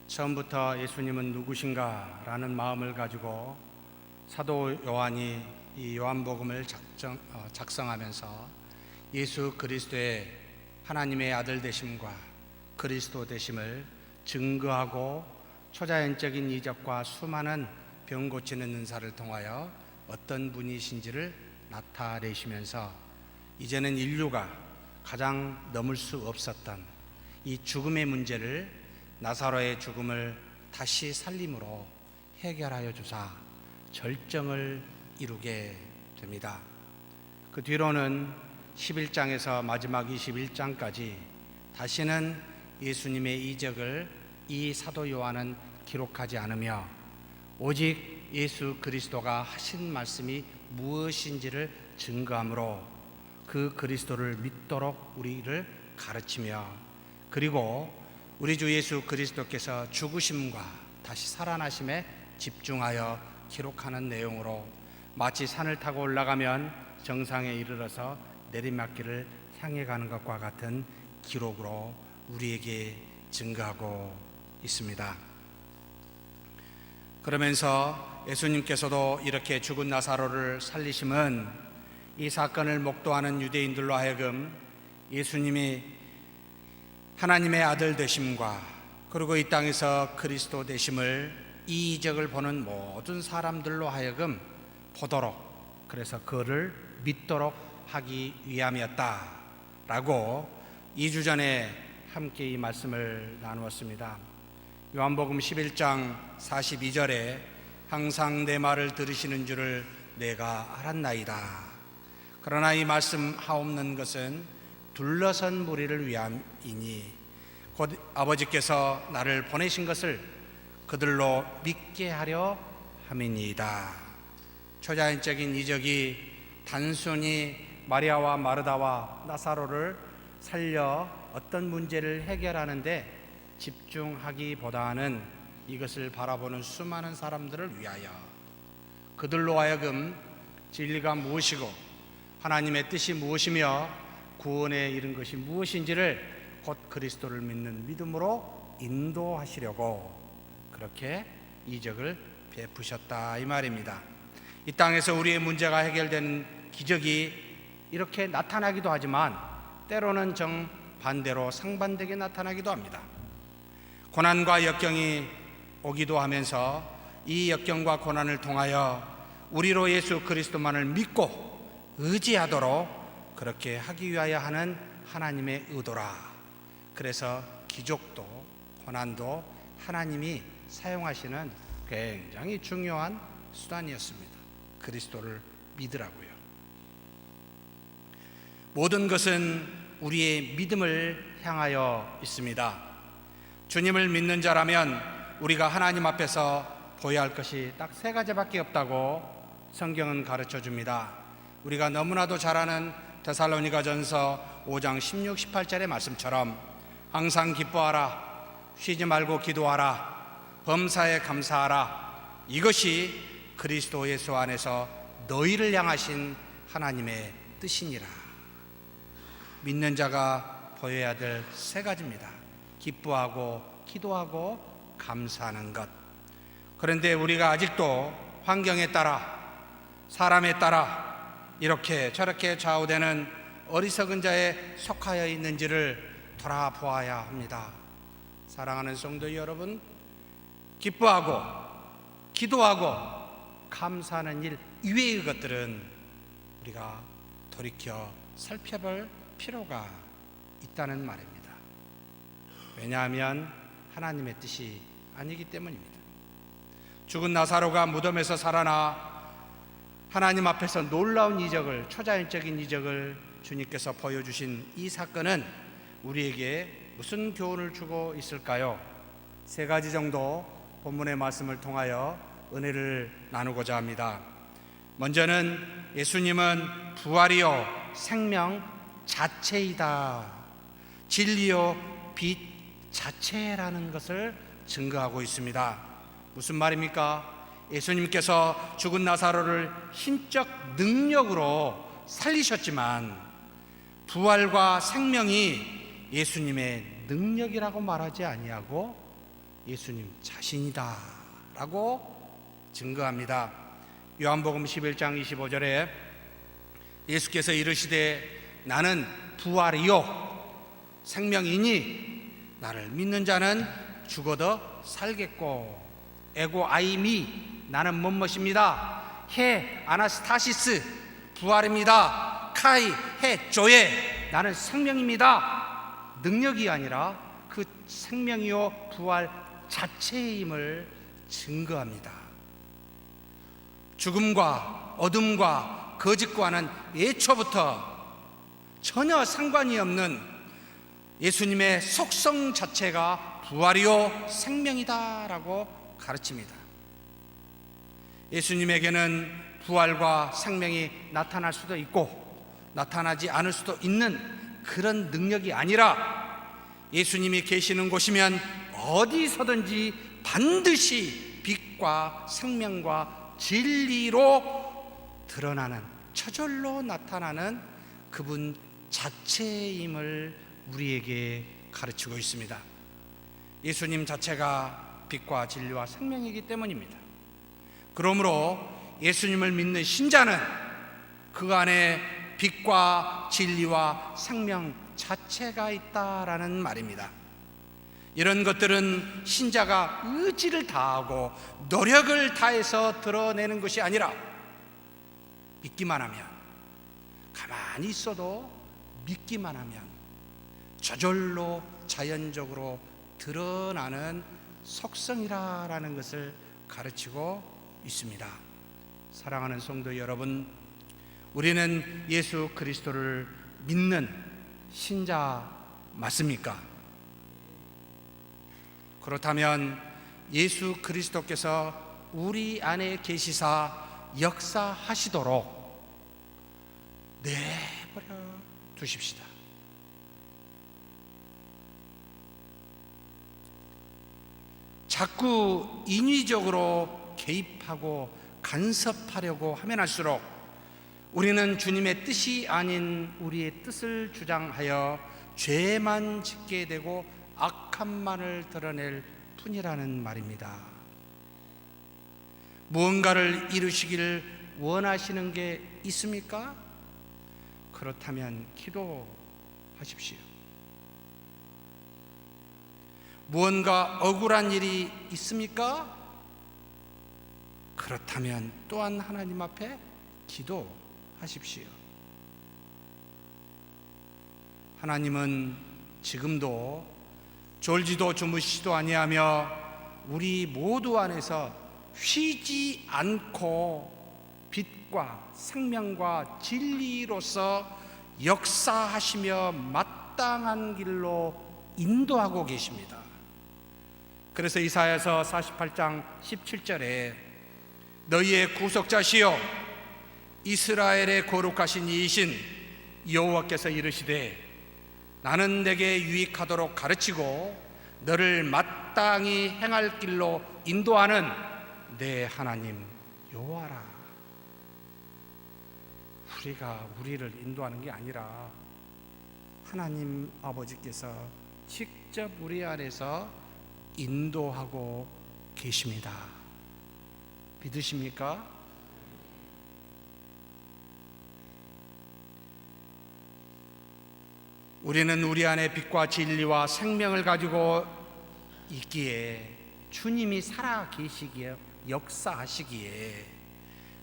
처음부터 예수님은 누구신가 라는 마음을 가지고 사도 요한이 이 요한복음을 작성하면서 예수 그리스도의 하나님의 아들 되심과 그리스도 되심을 증거하고 초자연적인 이적과 수많은 병 고치는 은사를 통하여 어떤 분이신지를 나타내시면서 이제는 인류가 가장 넘을 수 없었던 이 죽음의 문제를 나사로의 죽음을 다시 살림으로 해결하여 주사 절정을 이루게 됩니다. 그 뒤로는 11장에서 마지막 21장까지 다시는 예수님의 이적을 이 사도 요한은 기록하지 않으며 오직 예수 그리스도가 하신 말씀이 무엇인지를 증거함으로 그 그리스도를 믿도록 우리를 가르치며, 그리고 우리 주 예수 그리스도께서 죽으심과 다시 살아나심에 집중하여 기록하는 내용으로 마치 산을 타고 올라가면 정상에 이르러서 내리막길을 향해 가는 것과 같은 기록으로 우리에게 증거하고 있습니다. 그러면서 예수님께서도 이렇게 죽은 나사로를 살리심은 이 사건을 목도하는 유대인들로 하여금 예수님이 하나님의 아들 되심과 그리고 이 땅에서 그리스도 되심을, 이 이적을 보는 모든 사람들로 하여금 보도록, 그래서 그를 믿도록 하기 위함이었다라고 2주 전에 함께 이 말씀을 나누었습니다. 요한복음 11장 42절에 항상 내 말을 들으시는 줄을 내가 알았나이다. 그러나 이 말씀 하옵는 것은 둘러선 무리를 위함이니 곧 아버지께서 나를 보내신 것을 그들로 믿게 하려 함이니이다. 초자연적인 이적이 단순히 마리아와 마르다와 나사로를 살려 어떤 문제를 해결하는데 집중하기보다는 이것을 바라보는 수많은 사람들을 위하여 그들로 하여금 진리가 무엇이고 하나님의 뜻이 무엇이며 구원에 이른 것이 무엇인지를 곧 그리스도를 믿는 믿음으로 인도하시려고 그렇게 이적을 베푸셨다 이 말입니다. 이 땅에서 우리의 문제가 해결된 기적이 이렇게 나타나기도 하지만 때로는 정반대로 상반되게 나타나기도 합니다. 고난과 역경이 오기도 하면서 이 역경과 고난을 통하여 우리로 예수 그리스도만을 믿고 의지하도록 그렇게 하기 위하여 하는 하나님의 의도라. 그래서 기적도 고난도 하나님이 사용하시는 굉장히 중요한 수단이었습니다. 그리스도를 믿으라고요. 모든 것은 우리의 믿음을 향하여 있습니다. 주님을 믿는 자라면 우리가 하나님 앞에서 보여야 할 것이 딱 3가지밖에 없다고 성경은 가르쳐 줍니다. 우리가 너무나도 잘 아는 데살로니가전서 5장 16, 18절의 말씀처럼 항상 기뻐하라, 쉬지 말고 기도하라, 범사에 감사하라. 이것이 그리스도 예수 안에서 너희를 향하신 하나님의 뜻이니라. 믿는 자가 보여야 될 3가지입니다. 기뻐하고 기도하고 감사하는 것. 그런데 우리가 아직도 환경에 따라 사람에 따라 이렇게 저렇게 좌우되는 어리석은 자에 속하여 있는지를 돌아보아야 합니다. 사랑하는 성도 여러분, 기뻐하고 기도하고 감사하는 일 이외의 것들은 우리가 돌이켜 살펴볼 필요가 있다는 말입니다. 왜냐하면 하나님의 뜻이 아니기 때문입니다. 죽은 나사로가 무덤에서 살아나 하나님 앞에서 놀라운 이적을, 초자연적인 이적을 주님께서 보여주신 이 사건은 우리에게 무슨 교훈을 주고 있을까요? 세 가지 정도 본문의 말씀을 통하여 은혜를 나누고자 합니다. 먼저는 예수님은 부활이요 생명 자체이다, 진리요 빛 자체라는 것을 증거하고 있습니다. 무슨 말입니까? 예수님께서 죽은 나사로를 신적 능력으로 살리셨지만 부활과 생명이 예수님의 능력이라고 말하지 아니하고 예수님 자신이다 라고 증거합니다. 요한복음 11장 25절에 예수께서 이르시되 나는 부활이요 생명이니 나를 믿는 자는 죽어도 살겠고, 에고 아이미 나는 뭐뭇입니다. 해 아나스타시스 부활입니다. 카이 해 조에 나는 생명입니다. 능력이 아니라 그 생명이요 부활 자체임을 증거합니다. 죽음과 어둠과 거짓과는 예초부터 전혀 상관이 없는 예수님의 속성 자체가 부활이요 생명이다라고 가르칩니다. 예수님에게는 부활과 생명이 나타날 수도 있고 나타나지 않을 수도 있는 그런 능력이 아니라 예수님이 계시는 곳이면 어디서든지 반드시 빛과 생명과 진리로 드러나는, 저절로 나타나는 그분 자체임을 우리에게 가르치고 있습니다. 예수님 자체가 빛과 진리와 생명이기 때문입니다. 그러므로 예수님을 믿는 신자는 그 안에 빛과 진리와 생명 자체가 있다라는 말입니다. 이런 것들은 신자가 의지를 다하고 노력을 다해서 드러내는 것이 아니라 믿기만 하면, 가만히 있어도 믿기만 하면 저절로 자연적으로 드러나는 속성이라는 것을 가르치고 있습니다. 사랑하는 성도 여러분, 우리는 예수 그리스도를 믿는 신자 맞습니까? 그렇다면 예수 그리스도께서 우리 안에 계시사 역사하시도록 내버려 두십시다. 자꾸 인위적으로 개입하고 간섭하려고 하면 할수록 우리는 주님의 뜻이 아닌 우리의 뜻을 주장하여 죄만 짓게 되고 악함만을 드러낼 뿐이라는 말입니다. 무언가를 이루시기를 원하시는 게 있습니까? 그렇다면 기도하십시오. 무언가 억울한 일이 있습니까? 그렇다면 또한 하나님 앞에 기도하십시오. 하나님은 지금도 졸지도 주무시지도 아니하며 우리 모두 안에서 쉬지 않고 빛과 생명과 진리로서 역사하시며 마땅한 길로 인도하고 계십니다. 그래서 이사야서 48장 17절에 너희의 구속자시요 이스라엘의 거룩하신 이이신 여호와께서 이르시되 나는 내게 유익하도록 가르치고 너를 마땅히 행할 길로 인도하는 내 하나님 여호와라. 우리가 우리를 인도하는 게 아니라 하나님 아버지께서 직접 우리 안에서 인도하고 계십니다. 믿으십니까? 우리는 우리 안에 빛과 진리와 생명을 가지고 있기에 주님이 살아 계시기에 역사하시기에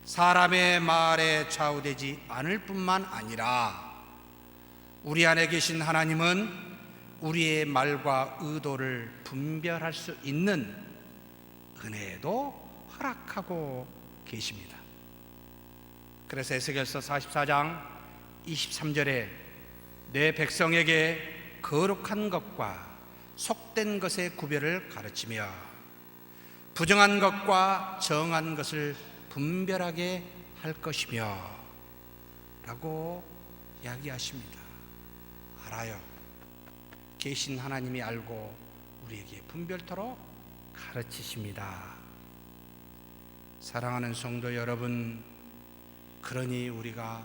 사람의 말에 좌우되지 않을 뿐만 아니라 우리 안에 계신 하나님은 우리의 말과 의도를 분별할 수 있는 은혜도 허락하고 계십니다. 그래서 에스겔서 44장 23절에 내 백성에게 거룩한 것과 속된 것의 구별을 가르치며 부정한 것과 정한 것을 분별하게 할 것이며 라고 이야기하십니다. 알아요. 계신 하나님이 알고 우리에게 분별토록 가르치십니다. 사랑하는 성도 여러분, 그러니 우리가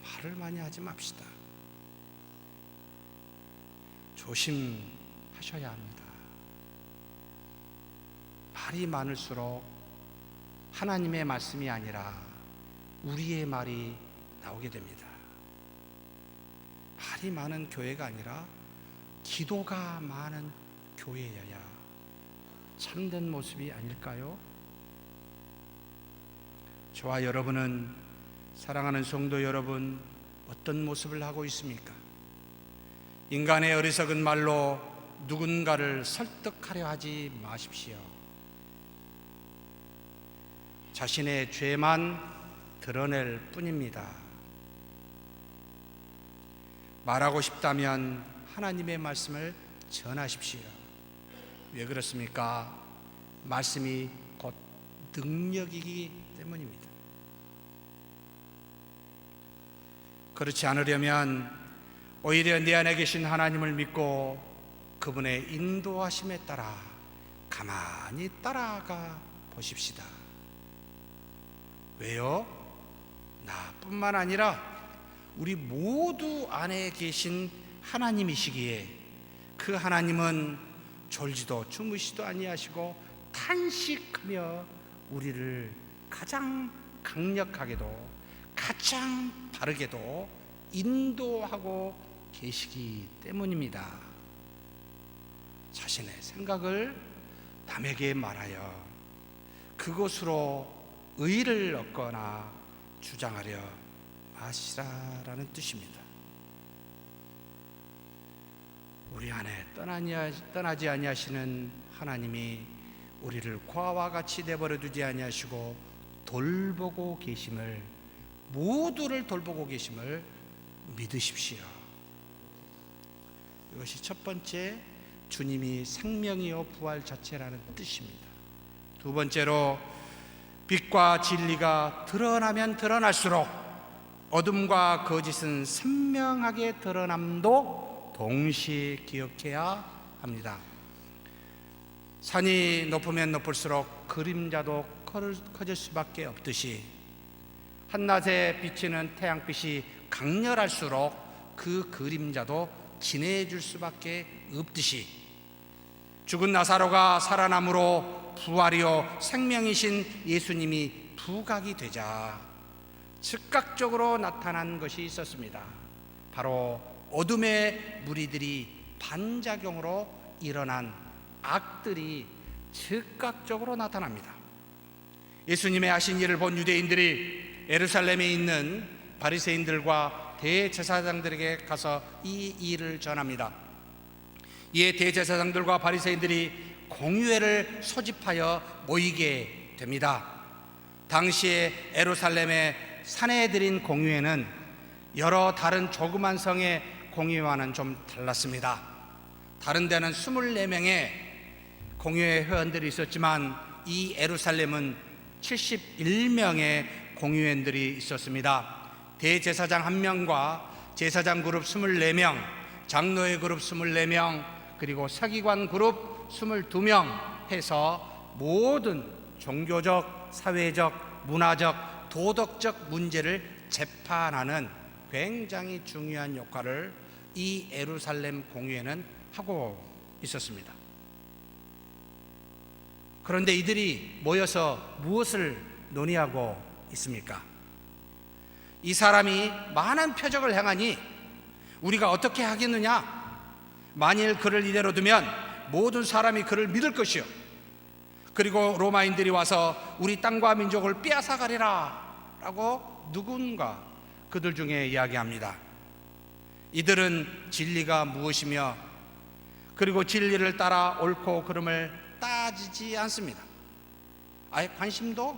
말을 많이 하지 맙시다. 조심하셔야 합니다. 말이 많을수록 하나님의 말씀이 아니라 우리의 말이 나오게 됩니다. 말이 많은 교회가 아니라 기도가 많은 교회여야 참된 모습이 아닐까요? 저와 여러분은, 사랑하는 성도 여러분, 어떤 모습을 하고 있습니까? 인간의 어리석은 말로 누군가를 설득하려 하지 마십시오. 자신의 죄만 드러낼 뿐입니다. 말하고 싶다면 하나님의 말씀을 전하십시오. 왜 그렇습니까? 말씀이 곧 능력이기 때문입니다. 그렇지 않으려면 오히려 내 안에 계신 하나님을 믿고 그분의 인도하심에 따라 가만히 따라가 보십시다. 왜요? 나뿐만 아니라 우리 모두 안에 계신 하나님이시기에 그 하나님은 졸지도 주무시도 아니하시고 탄식하며 우리를 가장 강력하게도 가장 바르게도 인도하고 계시기 때문입니다. 자신의 생각을 남에게 말하여 그것으로 의를 얻거나 주장하려 마시라라는 뜻입니다. 우리 안에 떠나지 아니하시는 하나님이 우리를 과와 같이 내버려 두지 아니하시고 돌보고 계심을, 모두를 돌보고 계심을 믿으십시오. 이것이 첫 번째, 주님이 생명이요 부활 자체라는 뜻입니다. 두 번째로, 빛과 진리가 드러나면 드러날수록 어둠과 거짓은 선명하게 드러남도 동시에 기억해야 합니다. 산이 높으면 높을수록 그림자도 커질 수밖에 없듯이 한낮에 비치는 태양빛이 강렬할수록 그 그림자도 진해질 수밖에 없듯이 죽은 나사로가 살아남으로 부활이요 생명이신 예수님이 부각이 되자 즉각적으로 나타난 것이 있었습니다. 바로 어둠의 무리들이 반작용으로 일어난 악들이 즉각적으로 나타납니다. 예수님의 하신 일을 본 유대인들이 예루살렘에 있는 바리새인들과 대제사장들에게 가서 이 일을 전합니다. 이에 대제사장들과 바리새인들이 공회를 소집하여 모이게 됩니다. 당시에 예루살렘의 산에 드린 공회는 여러 다른 조그만 성의 공회와는 좀 달랐습니다. 다른 데는 24명의 공회 회원들이 있었지만 이 예루살렘은 71명의 공회원들이 있었습니다. 대제사장 1명과 제사장 그룹 24명, 장로회 그룹 24명, 그리고 서기관 그룹 22명 해서 모든 종교적, 사회적, 문화적, 도덕적 문제를 재판하는 굉장히 중요한 역할을 이 예루살렘 공회는 하고 있었습니다. 그런데 이들이 모여서 무엇을 논의하고 있습니까? 이 사람이 많은 표적을 행하니 우리가 어떻게 하겠느냐? 만일 그를 이대로 두면 모든 사람이 그를 믿을 것이요, 그리고 로마인들이 와서 우리 땅과 민족을 빼앗아가리라 라고 누군가 그들 중에 이야기합니다. 이들은 진리가 무엇이며 그리고 진리를 따라 옳고 그름을 따지지 않습니다. 아예 관심도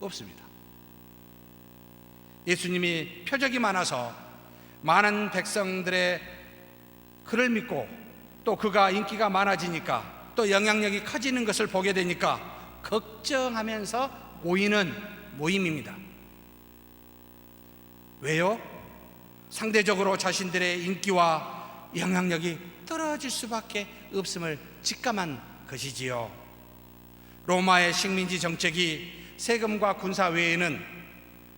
없습니다. 예수님이 표적이 많아서 많은 백성들의 그를 믿고 또 그가 인기가 많아지니까 또 영향력이 커지는 것을 보게 되니까 걱정하면서 모이는 모임입니다. 왜요? 상대적으로 자신들의 인기와 영향력이 떨어질 수밖에 없음을 직감한 것이지요. 로마의 식민지 정책이 세금과 군사 외에는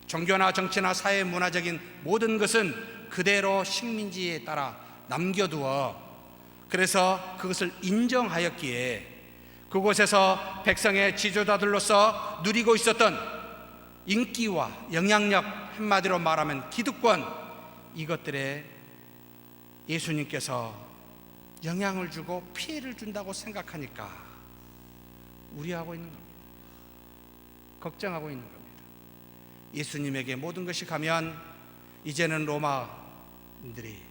종교나 정치나 사회 문화적인 모든 것은 그대로 식민지에 따라 남겨두어 그래서 그것을 인정하였기에 그곳에서 백성의 지도자들로서 누리고 있었던 인기와 영향력, 한마디로 말하면 기득권, 이것들에 예수님께서 영향을 주고 피해를 준다고 생각하니까 우려하고 있는 겁니다. 걱정하고 있는 겁니다. 예수님에게 모든 것이 가면 이제는 로마인들이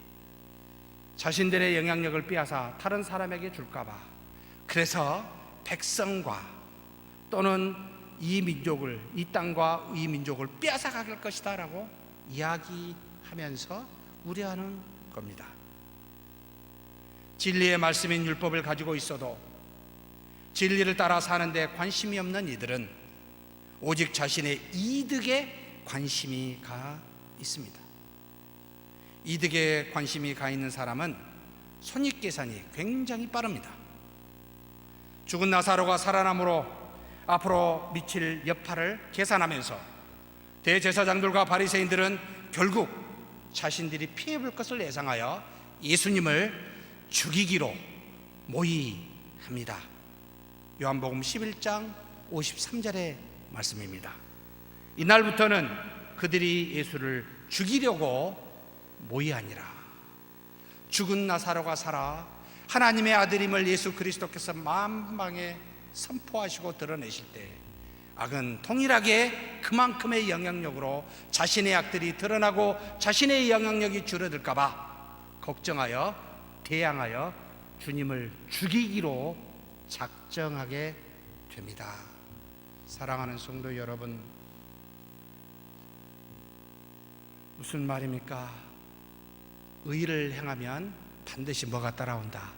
자신들의 영향력을 빼앗아 다른 사람에게 줄까봐, 그래서 백성과 또는 이 민족을, 이 땅과 이 민족을 빼앗아 갈 것이다 라고 이야기하면서 우려하는 겁니다. 진리의 말씀인 율법을 가지고 있어도 진리를 따라 사는데 관심이 없는 이들은 오직 자신의 이득에 관심이 가 있습니다. 이득에 관심이 가 있는 사람은 손익계산이 굉장히 빠릅니다. 죽은 나사로가 살아남으로 앞으로 미칠 여파를 계산하면서 대제사장들과 바리새인들은 결국 자신들이 피해볼 것을 예상하여 예수님을 죽이기로 모의합니다. 요한복음 11장 53절의 말씀입니다. 이날부터는 그들이 예수를 죽이려고 모의하니라. 죽은 나사로가 살아 하나님의 아들임을 예수 그리스도께서 만방에 선포하시고 드러내실 때 악은 통일하게 그만큼의 영향력으로 자신의 악들이 드러나고 자신의 영향력이 줄어들까 봐 걱정하여 대항하여 주님을 죽이기로 작정하게 됩니다. 사랑하는 성도 여러분, 무슨 말입니까? 의를 행하면 반드시 뭐가 따라온다?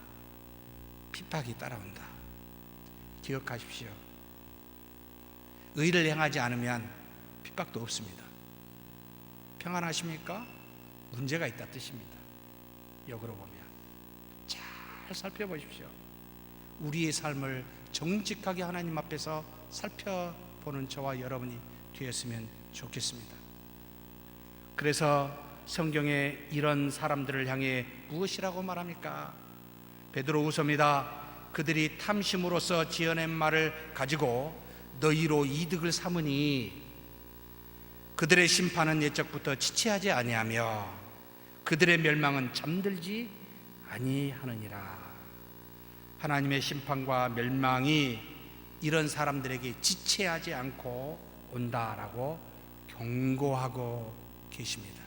핍박이 따라온다. 기억하십시오. 의를 행하지 않으면 핍박도 없습니다. 평안하십니까? 문제가 있다 뜻입니다. 역으로 보면 잘 살펴보십시오. 우리의 삶을 정직하게 하나님 앞에서 살펴보는 저와 여러분이 되었으면 좋겠습니다. 그래서 성경에 이런 사람들을 향해 무엇이라고 말합니까? 베드로후서입니다. 그들이 탐심으로써 지어낸 말을 가지고 너희로 이득을 삼으니 그들의 심판은 옛적부터 지체하지 아니하며 그들의 멸망은 잠들지 아니하느니라. 하나님의 심판과 멸망이 이런 사람들에게 지체하지 않고 온다라고 경고하고 계십니다.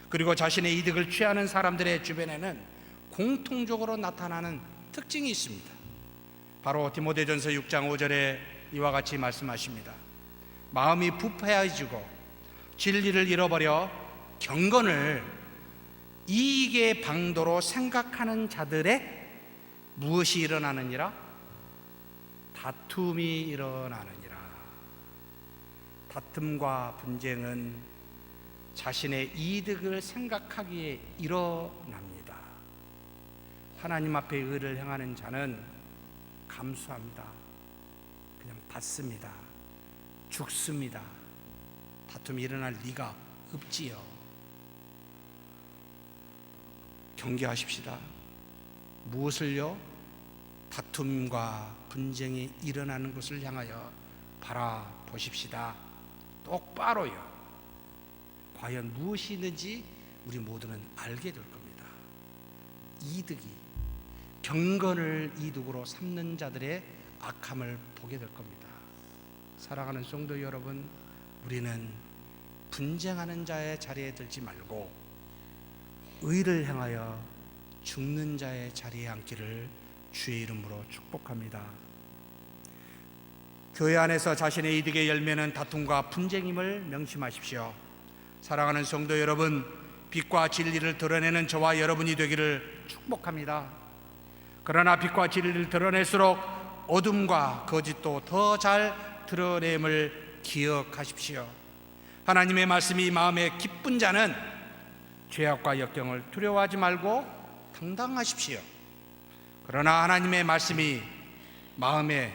그리고 자신의 이득을 취하는 사람들의 주변에는 공통적으로 나타나는 특징이 있습니다. 바로 디모데전서 6장 5절에 이와 같이 말씀하십니다. 마음이 부패해지고 진리를 잃어버려 경건을 이익의 방도로 생각하는 자들의 무엇이 일어나느니라? 다툼이 일어나느니라. 다툼과 분쟁은 자신의 이득을 생각하기에 일어납니다. 하나님 앞에 의를 행하는 자는 감수합니다. 그냥 받습니다. 죽습니다. 다툼이 일어날 리가 없지요. 경계하십시다. 무엇을요? 다툼과 분쟁이 일어나는 것을 향하여 바라보십시다. 똑바로요. 과연 무엇이 있는지 우리 모두는 알게 될 겁니다. 이득이, 경건을 이득으로 삼는 자들의 악함을 보게 될 겁니다. 사랑하는 성도 여러분, 우리는 분쟁하는 자의 자리에 들지 말고 의를 행하여 죽는 자의 자리에 앉기를 주의 이름으로 축복합니다. 교회 안에서 자신의 이득의 열매는 다툼과 분쟁임을 명심하십시오. 사랑하는 성도 여러분, 빛과 진리를 드러내는 저와 여러분이 되기를 축복합니다. 그러나 빛과 진리를 드러낼수록 어둠과 거짓도 더 잘 드러냄을 기억하십시오. 하나님의 말씀이 마음에 기쁜 자는 죄악과 역경을 두려워하지 말고 당당하십시오. 그러나 하나님의 말씀이 마음에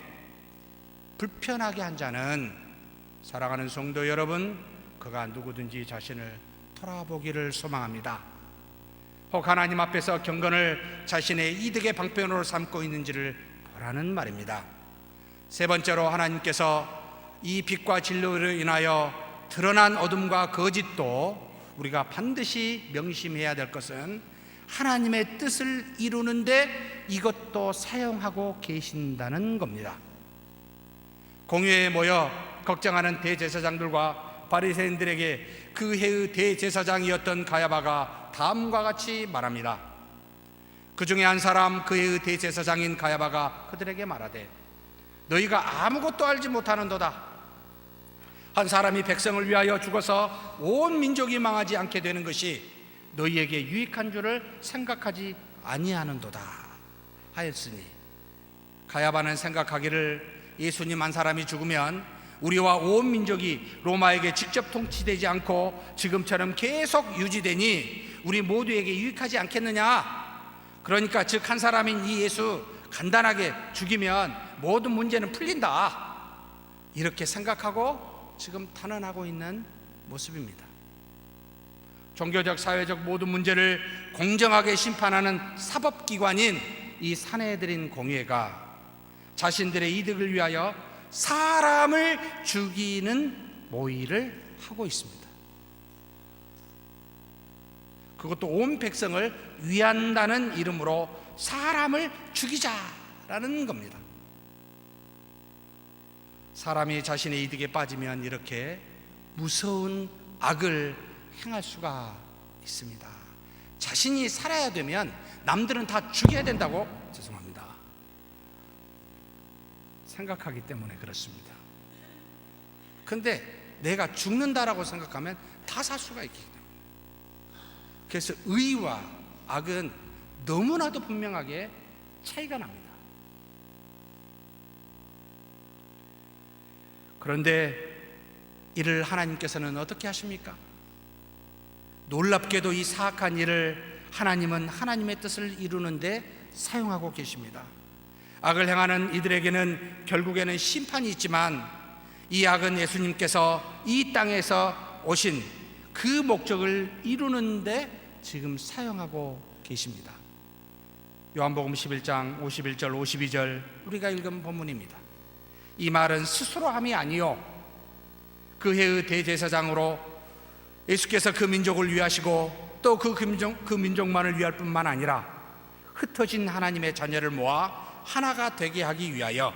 불편하게 한 자는, 사랑하는 성도 여러분, 그가 누구든지 자신을 돌아보기를 소망합니다. 혹 하나님 앞에서 경건을 자신의 이득의 방편으로 삼고 있는지를 보라는 말입니다. 세 번째로, 하나님께서 이 빛과 진리로 인하여 드러난 어둠과 거짓도 우리가 반드시 명심해야 될 것은 하나님의 뜻을 이루는데 이것도 사용하고 계신다는 겁니다. 공회에 모여 걱정하는 대제사장들과 바리새인들에게 그 해의 대제사장이었던 가야바가 다음과 같이 말합니다. 그 중에 한 사람, 그 해의 대제사장인 가야바가 그들에게 말하되, 너희가 아무것도 알지 못하는도다. 한 사람이 백성을 위하여 죽어서 온 민족이 망하지 않게 되는 것이 너희에게 유익한 줄을 생각하지 아니하는도다 하였으니, 가야바는 생각하기를 예수님 한 사람이 죽으면 우리와 온 민족이 로마에게 직접 통치되지 않고 지금처럼 계속 유지되니 우리 모두에게 유익하지 않겠느냐. 그러니까 즉 한 사람인 이 예수 간단하게 죽이면 모든 문제는 풀린다, 이렇게 생각하고 지금 탄원하고 있는 모습입니다. 종교적, 사회적 모든 문제를 공정하게 심판하는 사법기관인 이 사내들인 공회가 자신들의 이득을 위하여 사람을 죽이는 모의를 하고 있습니다. 그것도 온 백성을 위한다는 이름으로 사람을 죽이자라는 겁니다. 사람이 자신의 이득에 빠지면 이렇게 무서운 악을 행할 수가 있습니다. 자신이 살아야 되면 남들은 다 죽여야 된다고, 죄송합니다, 생각하기 때문에 그렇습니다. 그런데 내가 죽는다라고 생각하면 다 살 수가 있기 때문에, 그래서 의와 악은 너무나도 분명하게 차이가 납니다. 그런데 이를 하나님께서는 어떻게 하십니까? 놀랍게도 이 사악한 일을 하나님은 하나님의 뜻을 이루는데 사용하고 계십니다. 악을 행하는 이들에게는 결국에는 심판이 있지만, 이 악은 예수님께서 이 땅에서 오신 그 목적을 이루는데 지금 사용하고 계십니다. 요한복음 11장 51절 52절 우리가 읽은 본문입니다. 이 말은 스스로 함이 아니요 그 해의 대제사장으로 예수께서 그 민족을 위하시고 또 그 민족만을 위할 뿐만 아니라 흩어진 하나님의 자녀를 모아 하나가 되게 하기 위하여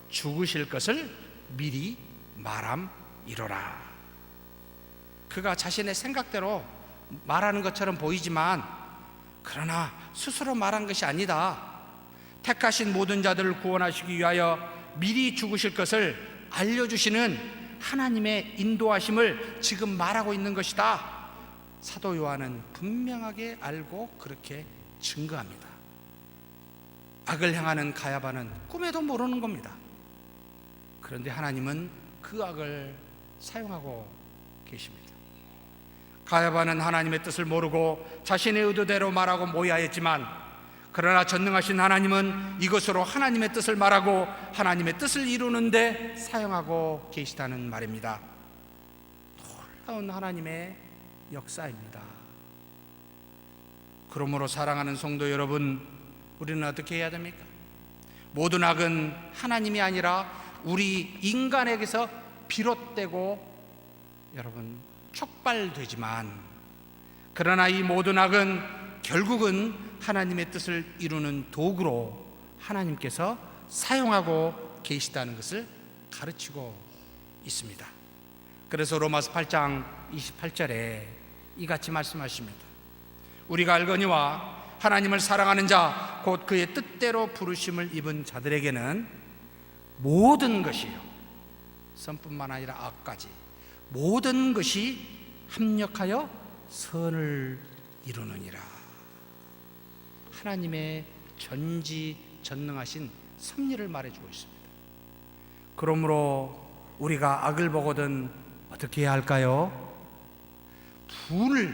죽으실 것을 미리 말함이로라. 그가 자신의 생각대로 말하는 것처럼 보이지만, 그러나 스스로 말한 것이 아니다. 택하신 모든 자들을 구원하시기 위하여 미리 죽으실 것을 알려주시는 하나님의 인도하심을 지금 말하고 있는 것이다. 사도 요한은 분명하게 알고 그렇게 증거합니다. 악을 행하는 가야바는 꿈에도 모르는 겁니다. 그런데 하나님은 그 악을 사용하고 계십니다. 가야바는 하나님의 뜻을 모르고 자신의 의도대로 말하고 모의하였지만, 그러나 전능하신 하나님은 이것으로 하나님의 뜻을 말하고 하나님의 뜻을 이루는데 사용하고 계시다는 말입니다. 놀라운 하나님의 역사입니다. 그러므로 사랑하는 성도 여러분, 우리는 어떻게 해야 됩니까? 모든 악은 하나님이 아니라 우리 인간에게서 비롯되고 여러분 촉발되지만, 그러나 이 모든 악은 결국은 하나님의 뜻을 이루는 도구로 하나님께서 사용하고 계시다는 것을 가르치고 있습니다. 그래서 로마서 8장 28절에 이같이 말씀하십니다. 우리가 알거니와 하나님을 사랑하는 자, 곧 그의 뜻대로 부르심을 입은 자들에게는 모든 것이요, 선뿐만 아니라 악까지 모든 것이 합력하여 선을 이루느니라. 하나님의 전지전능하신 섭리를 말해주고 있습니다. 그러므로 우리가 악을 보거든 어떻게 해야 할까요? 분을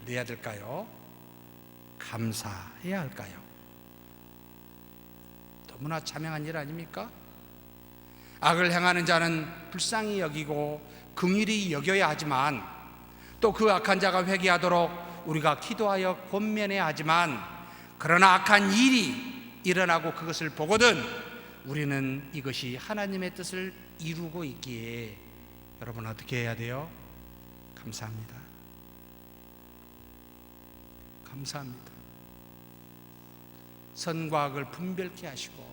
내야 될까요? 감사해야 할까요? 너무나 자명한 일 아닙니까? 악을 행하는 자는 불쌍히 여기고 긍휼히 여겨야 하지만, 또 그 악한 자가 회개하도록 우리가 기도하여 권면해야 하지만, 그러나 악한 일이 일어나고 그것을 보거든 우리는 이것이 하나님의 뜻을 이루고 있기에 여러분 어떻게 해야 돼요? 감사합니다. 감사합니다. 선과 악을 분별케 하시고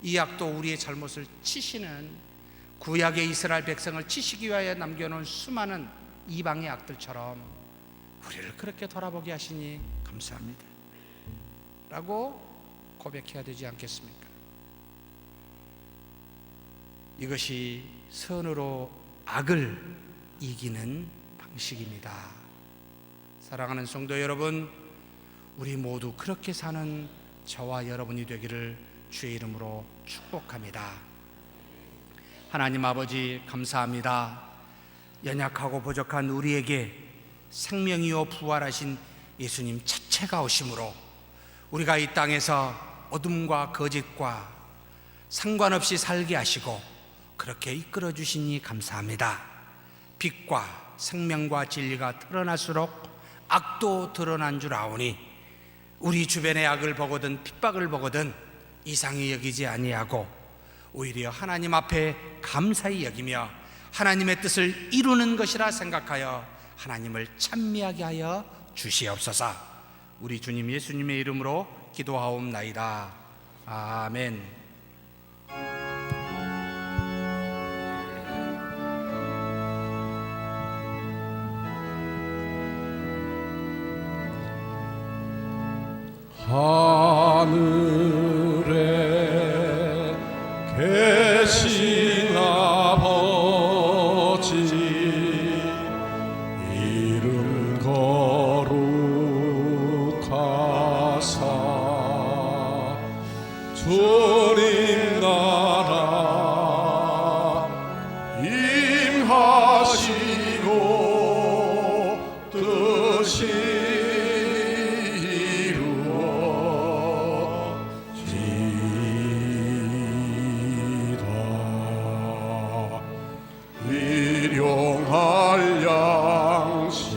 이 악도 우리의 잘못을 치시는, 구약의 이스라엘 백성을 치시기 위하여 남겨놓은 수많은 이방의 악들처럼 우리를 그렇게 돌아보게 하시니 감사합니다 라고 고백해야 되지 않겠습니까? 이것이 선으로 악을 이기는 방식입니다. 사랑하는 성도 여러분, 우리 모두 그렇게 사는 저와 여러분이 되기를 주의 이름으로 축복합니다. 하나님 아버지, 감사합니다. 연약하고 부족한 우리에게 생명이요 부활하신 예수님 자체가 오심으로 우리가 이 땅에서 어둠과 거짓과 상관없이 살게 하시고 그렇게 이끌어 주시니 감사합니다. 빛과 생명과 진리가 드러날수록 악도 드러난 줄 아오니 우리 주변의 악을 보거든 핍박을 보거든 이상히 여기지 아니하고 오히려 하나님 앞에 감사히 여기며 하나님의 뜻을 이루는 것이라 생각하여 하나님을 찬미하게 하여 주시옵소서. 우리 주님 예수님의 이름으로 기도하옵나이다. 아멘. 하늘에 계신 아버지, 이름 거룩하사 주님 나라 임하시고 뜻이 일용할 양식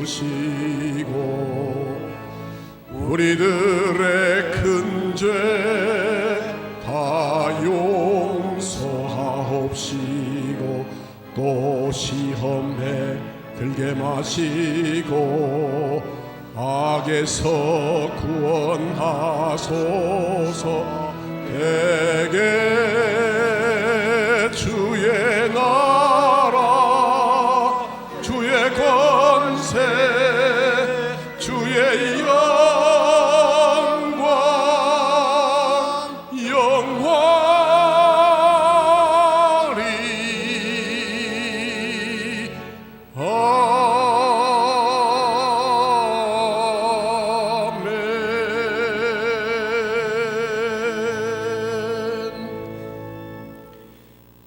주시고 우리들의 큰 죄 다 용서하옵시고 또 시험에 들게 마시고 악에서 구원하소서. 대개 주의 나라 주의 권세 주의 영광 영원히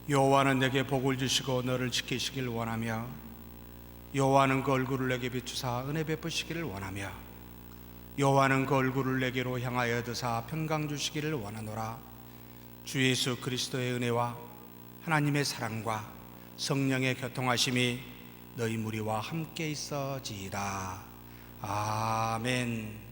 여호와는 내게 복을 주시고 너를 지키시길 원하며 여호와는 그 얼굴을 내게 비추사 은혜 베푸시기를 원하며 여호와는 그 얼굴을 내게로 향하여 드사 평강 주시기를 원하노라. 주 예수 그리스도의 은혜와 하나님의 사랑과 성령의 교통하심이 너희 무리와 함께 있어지이다. 아멘.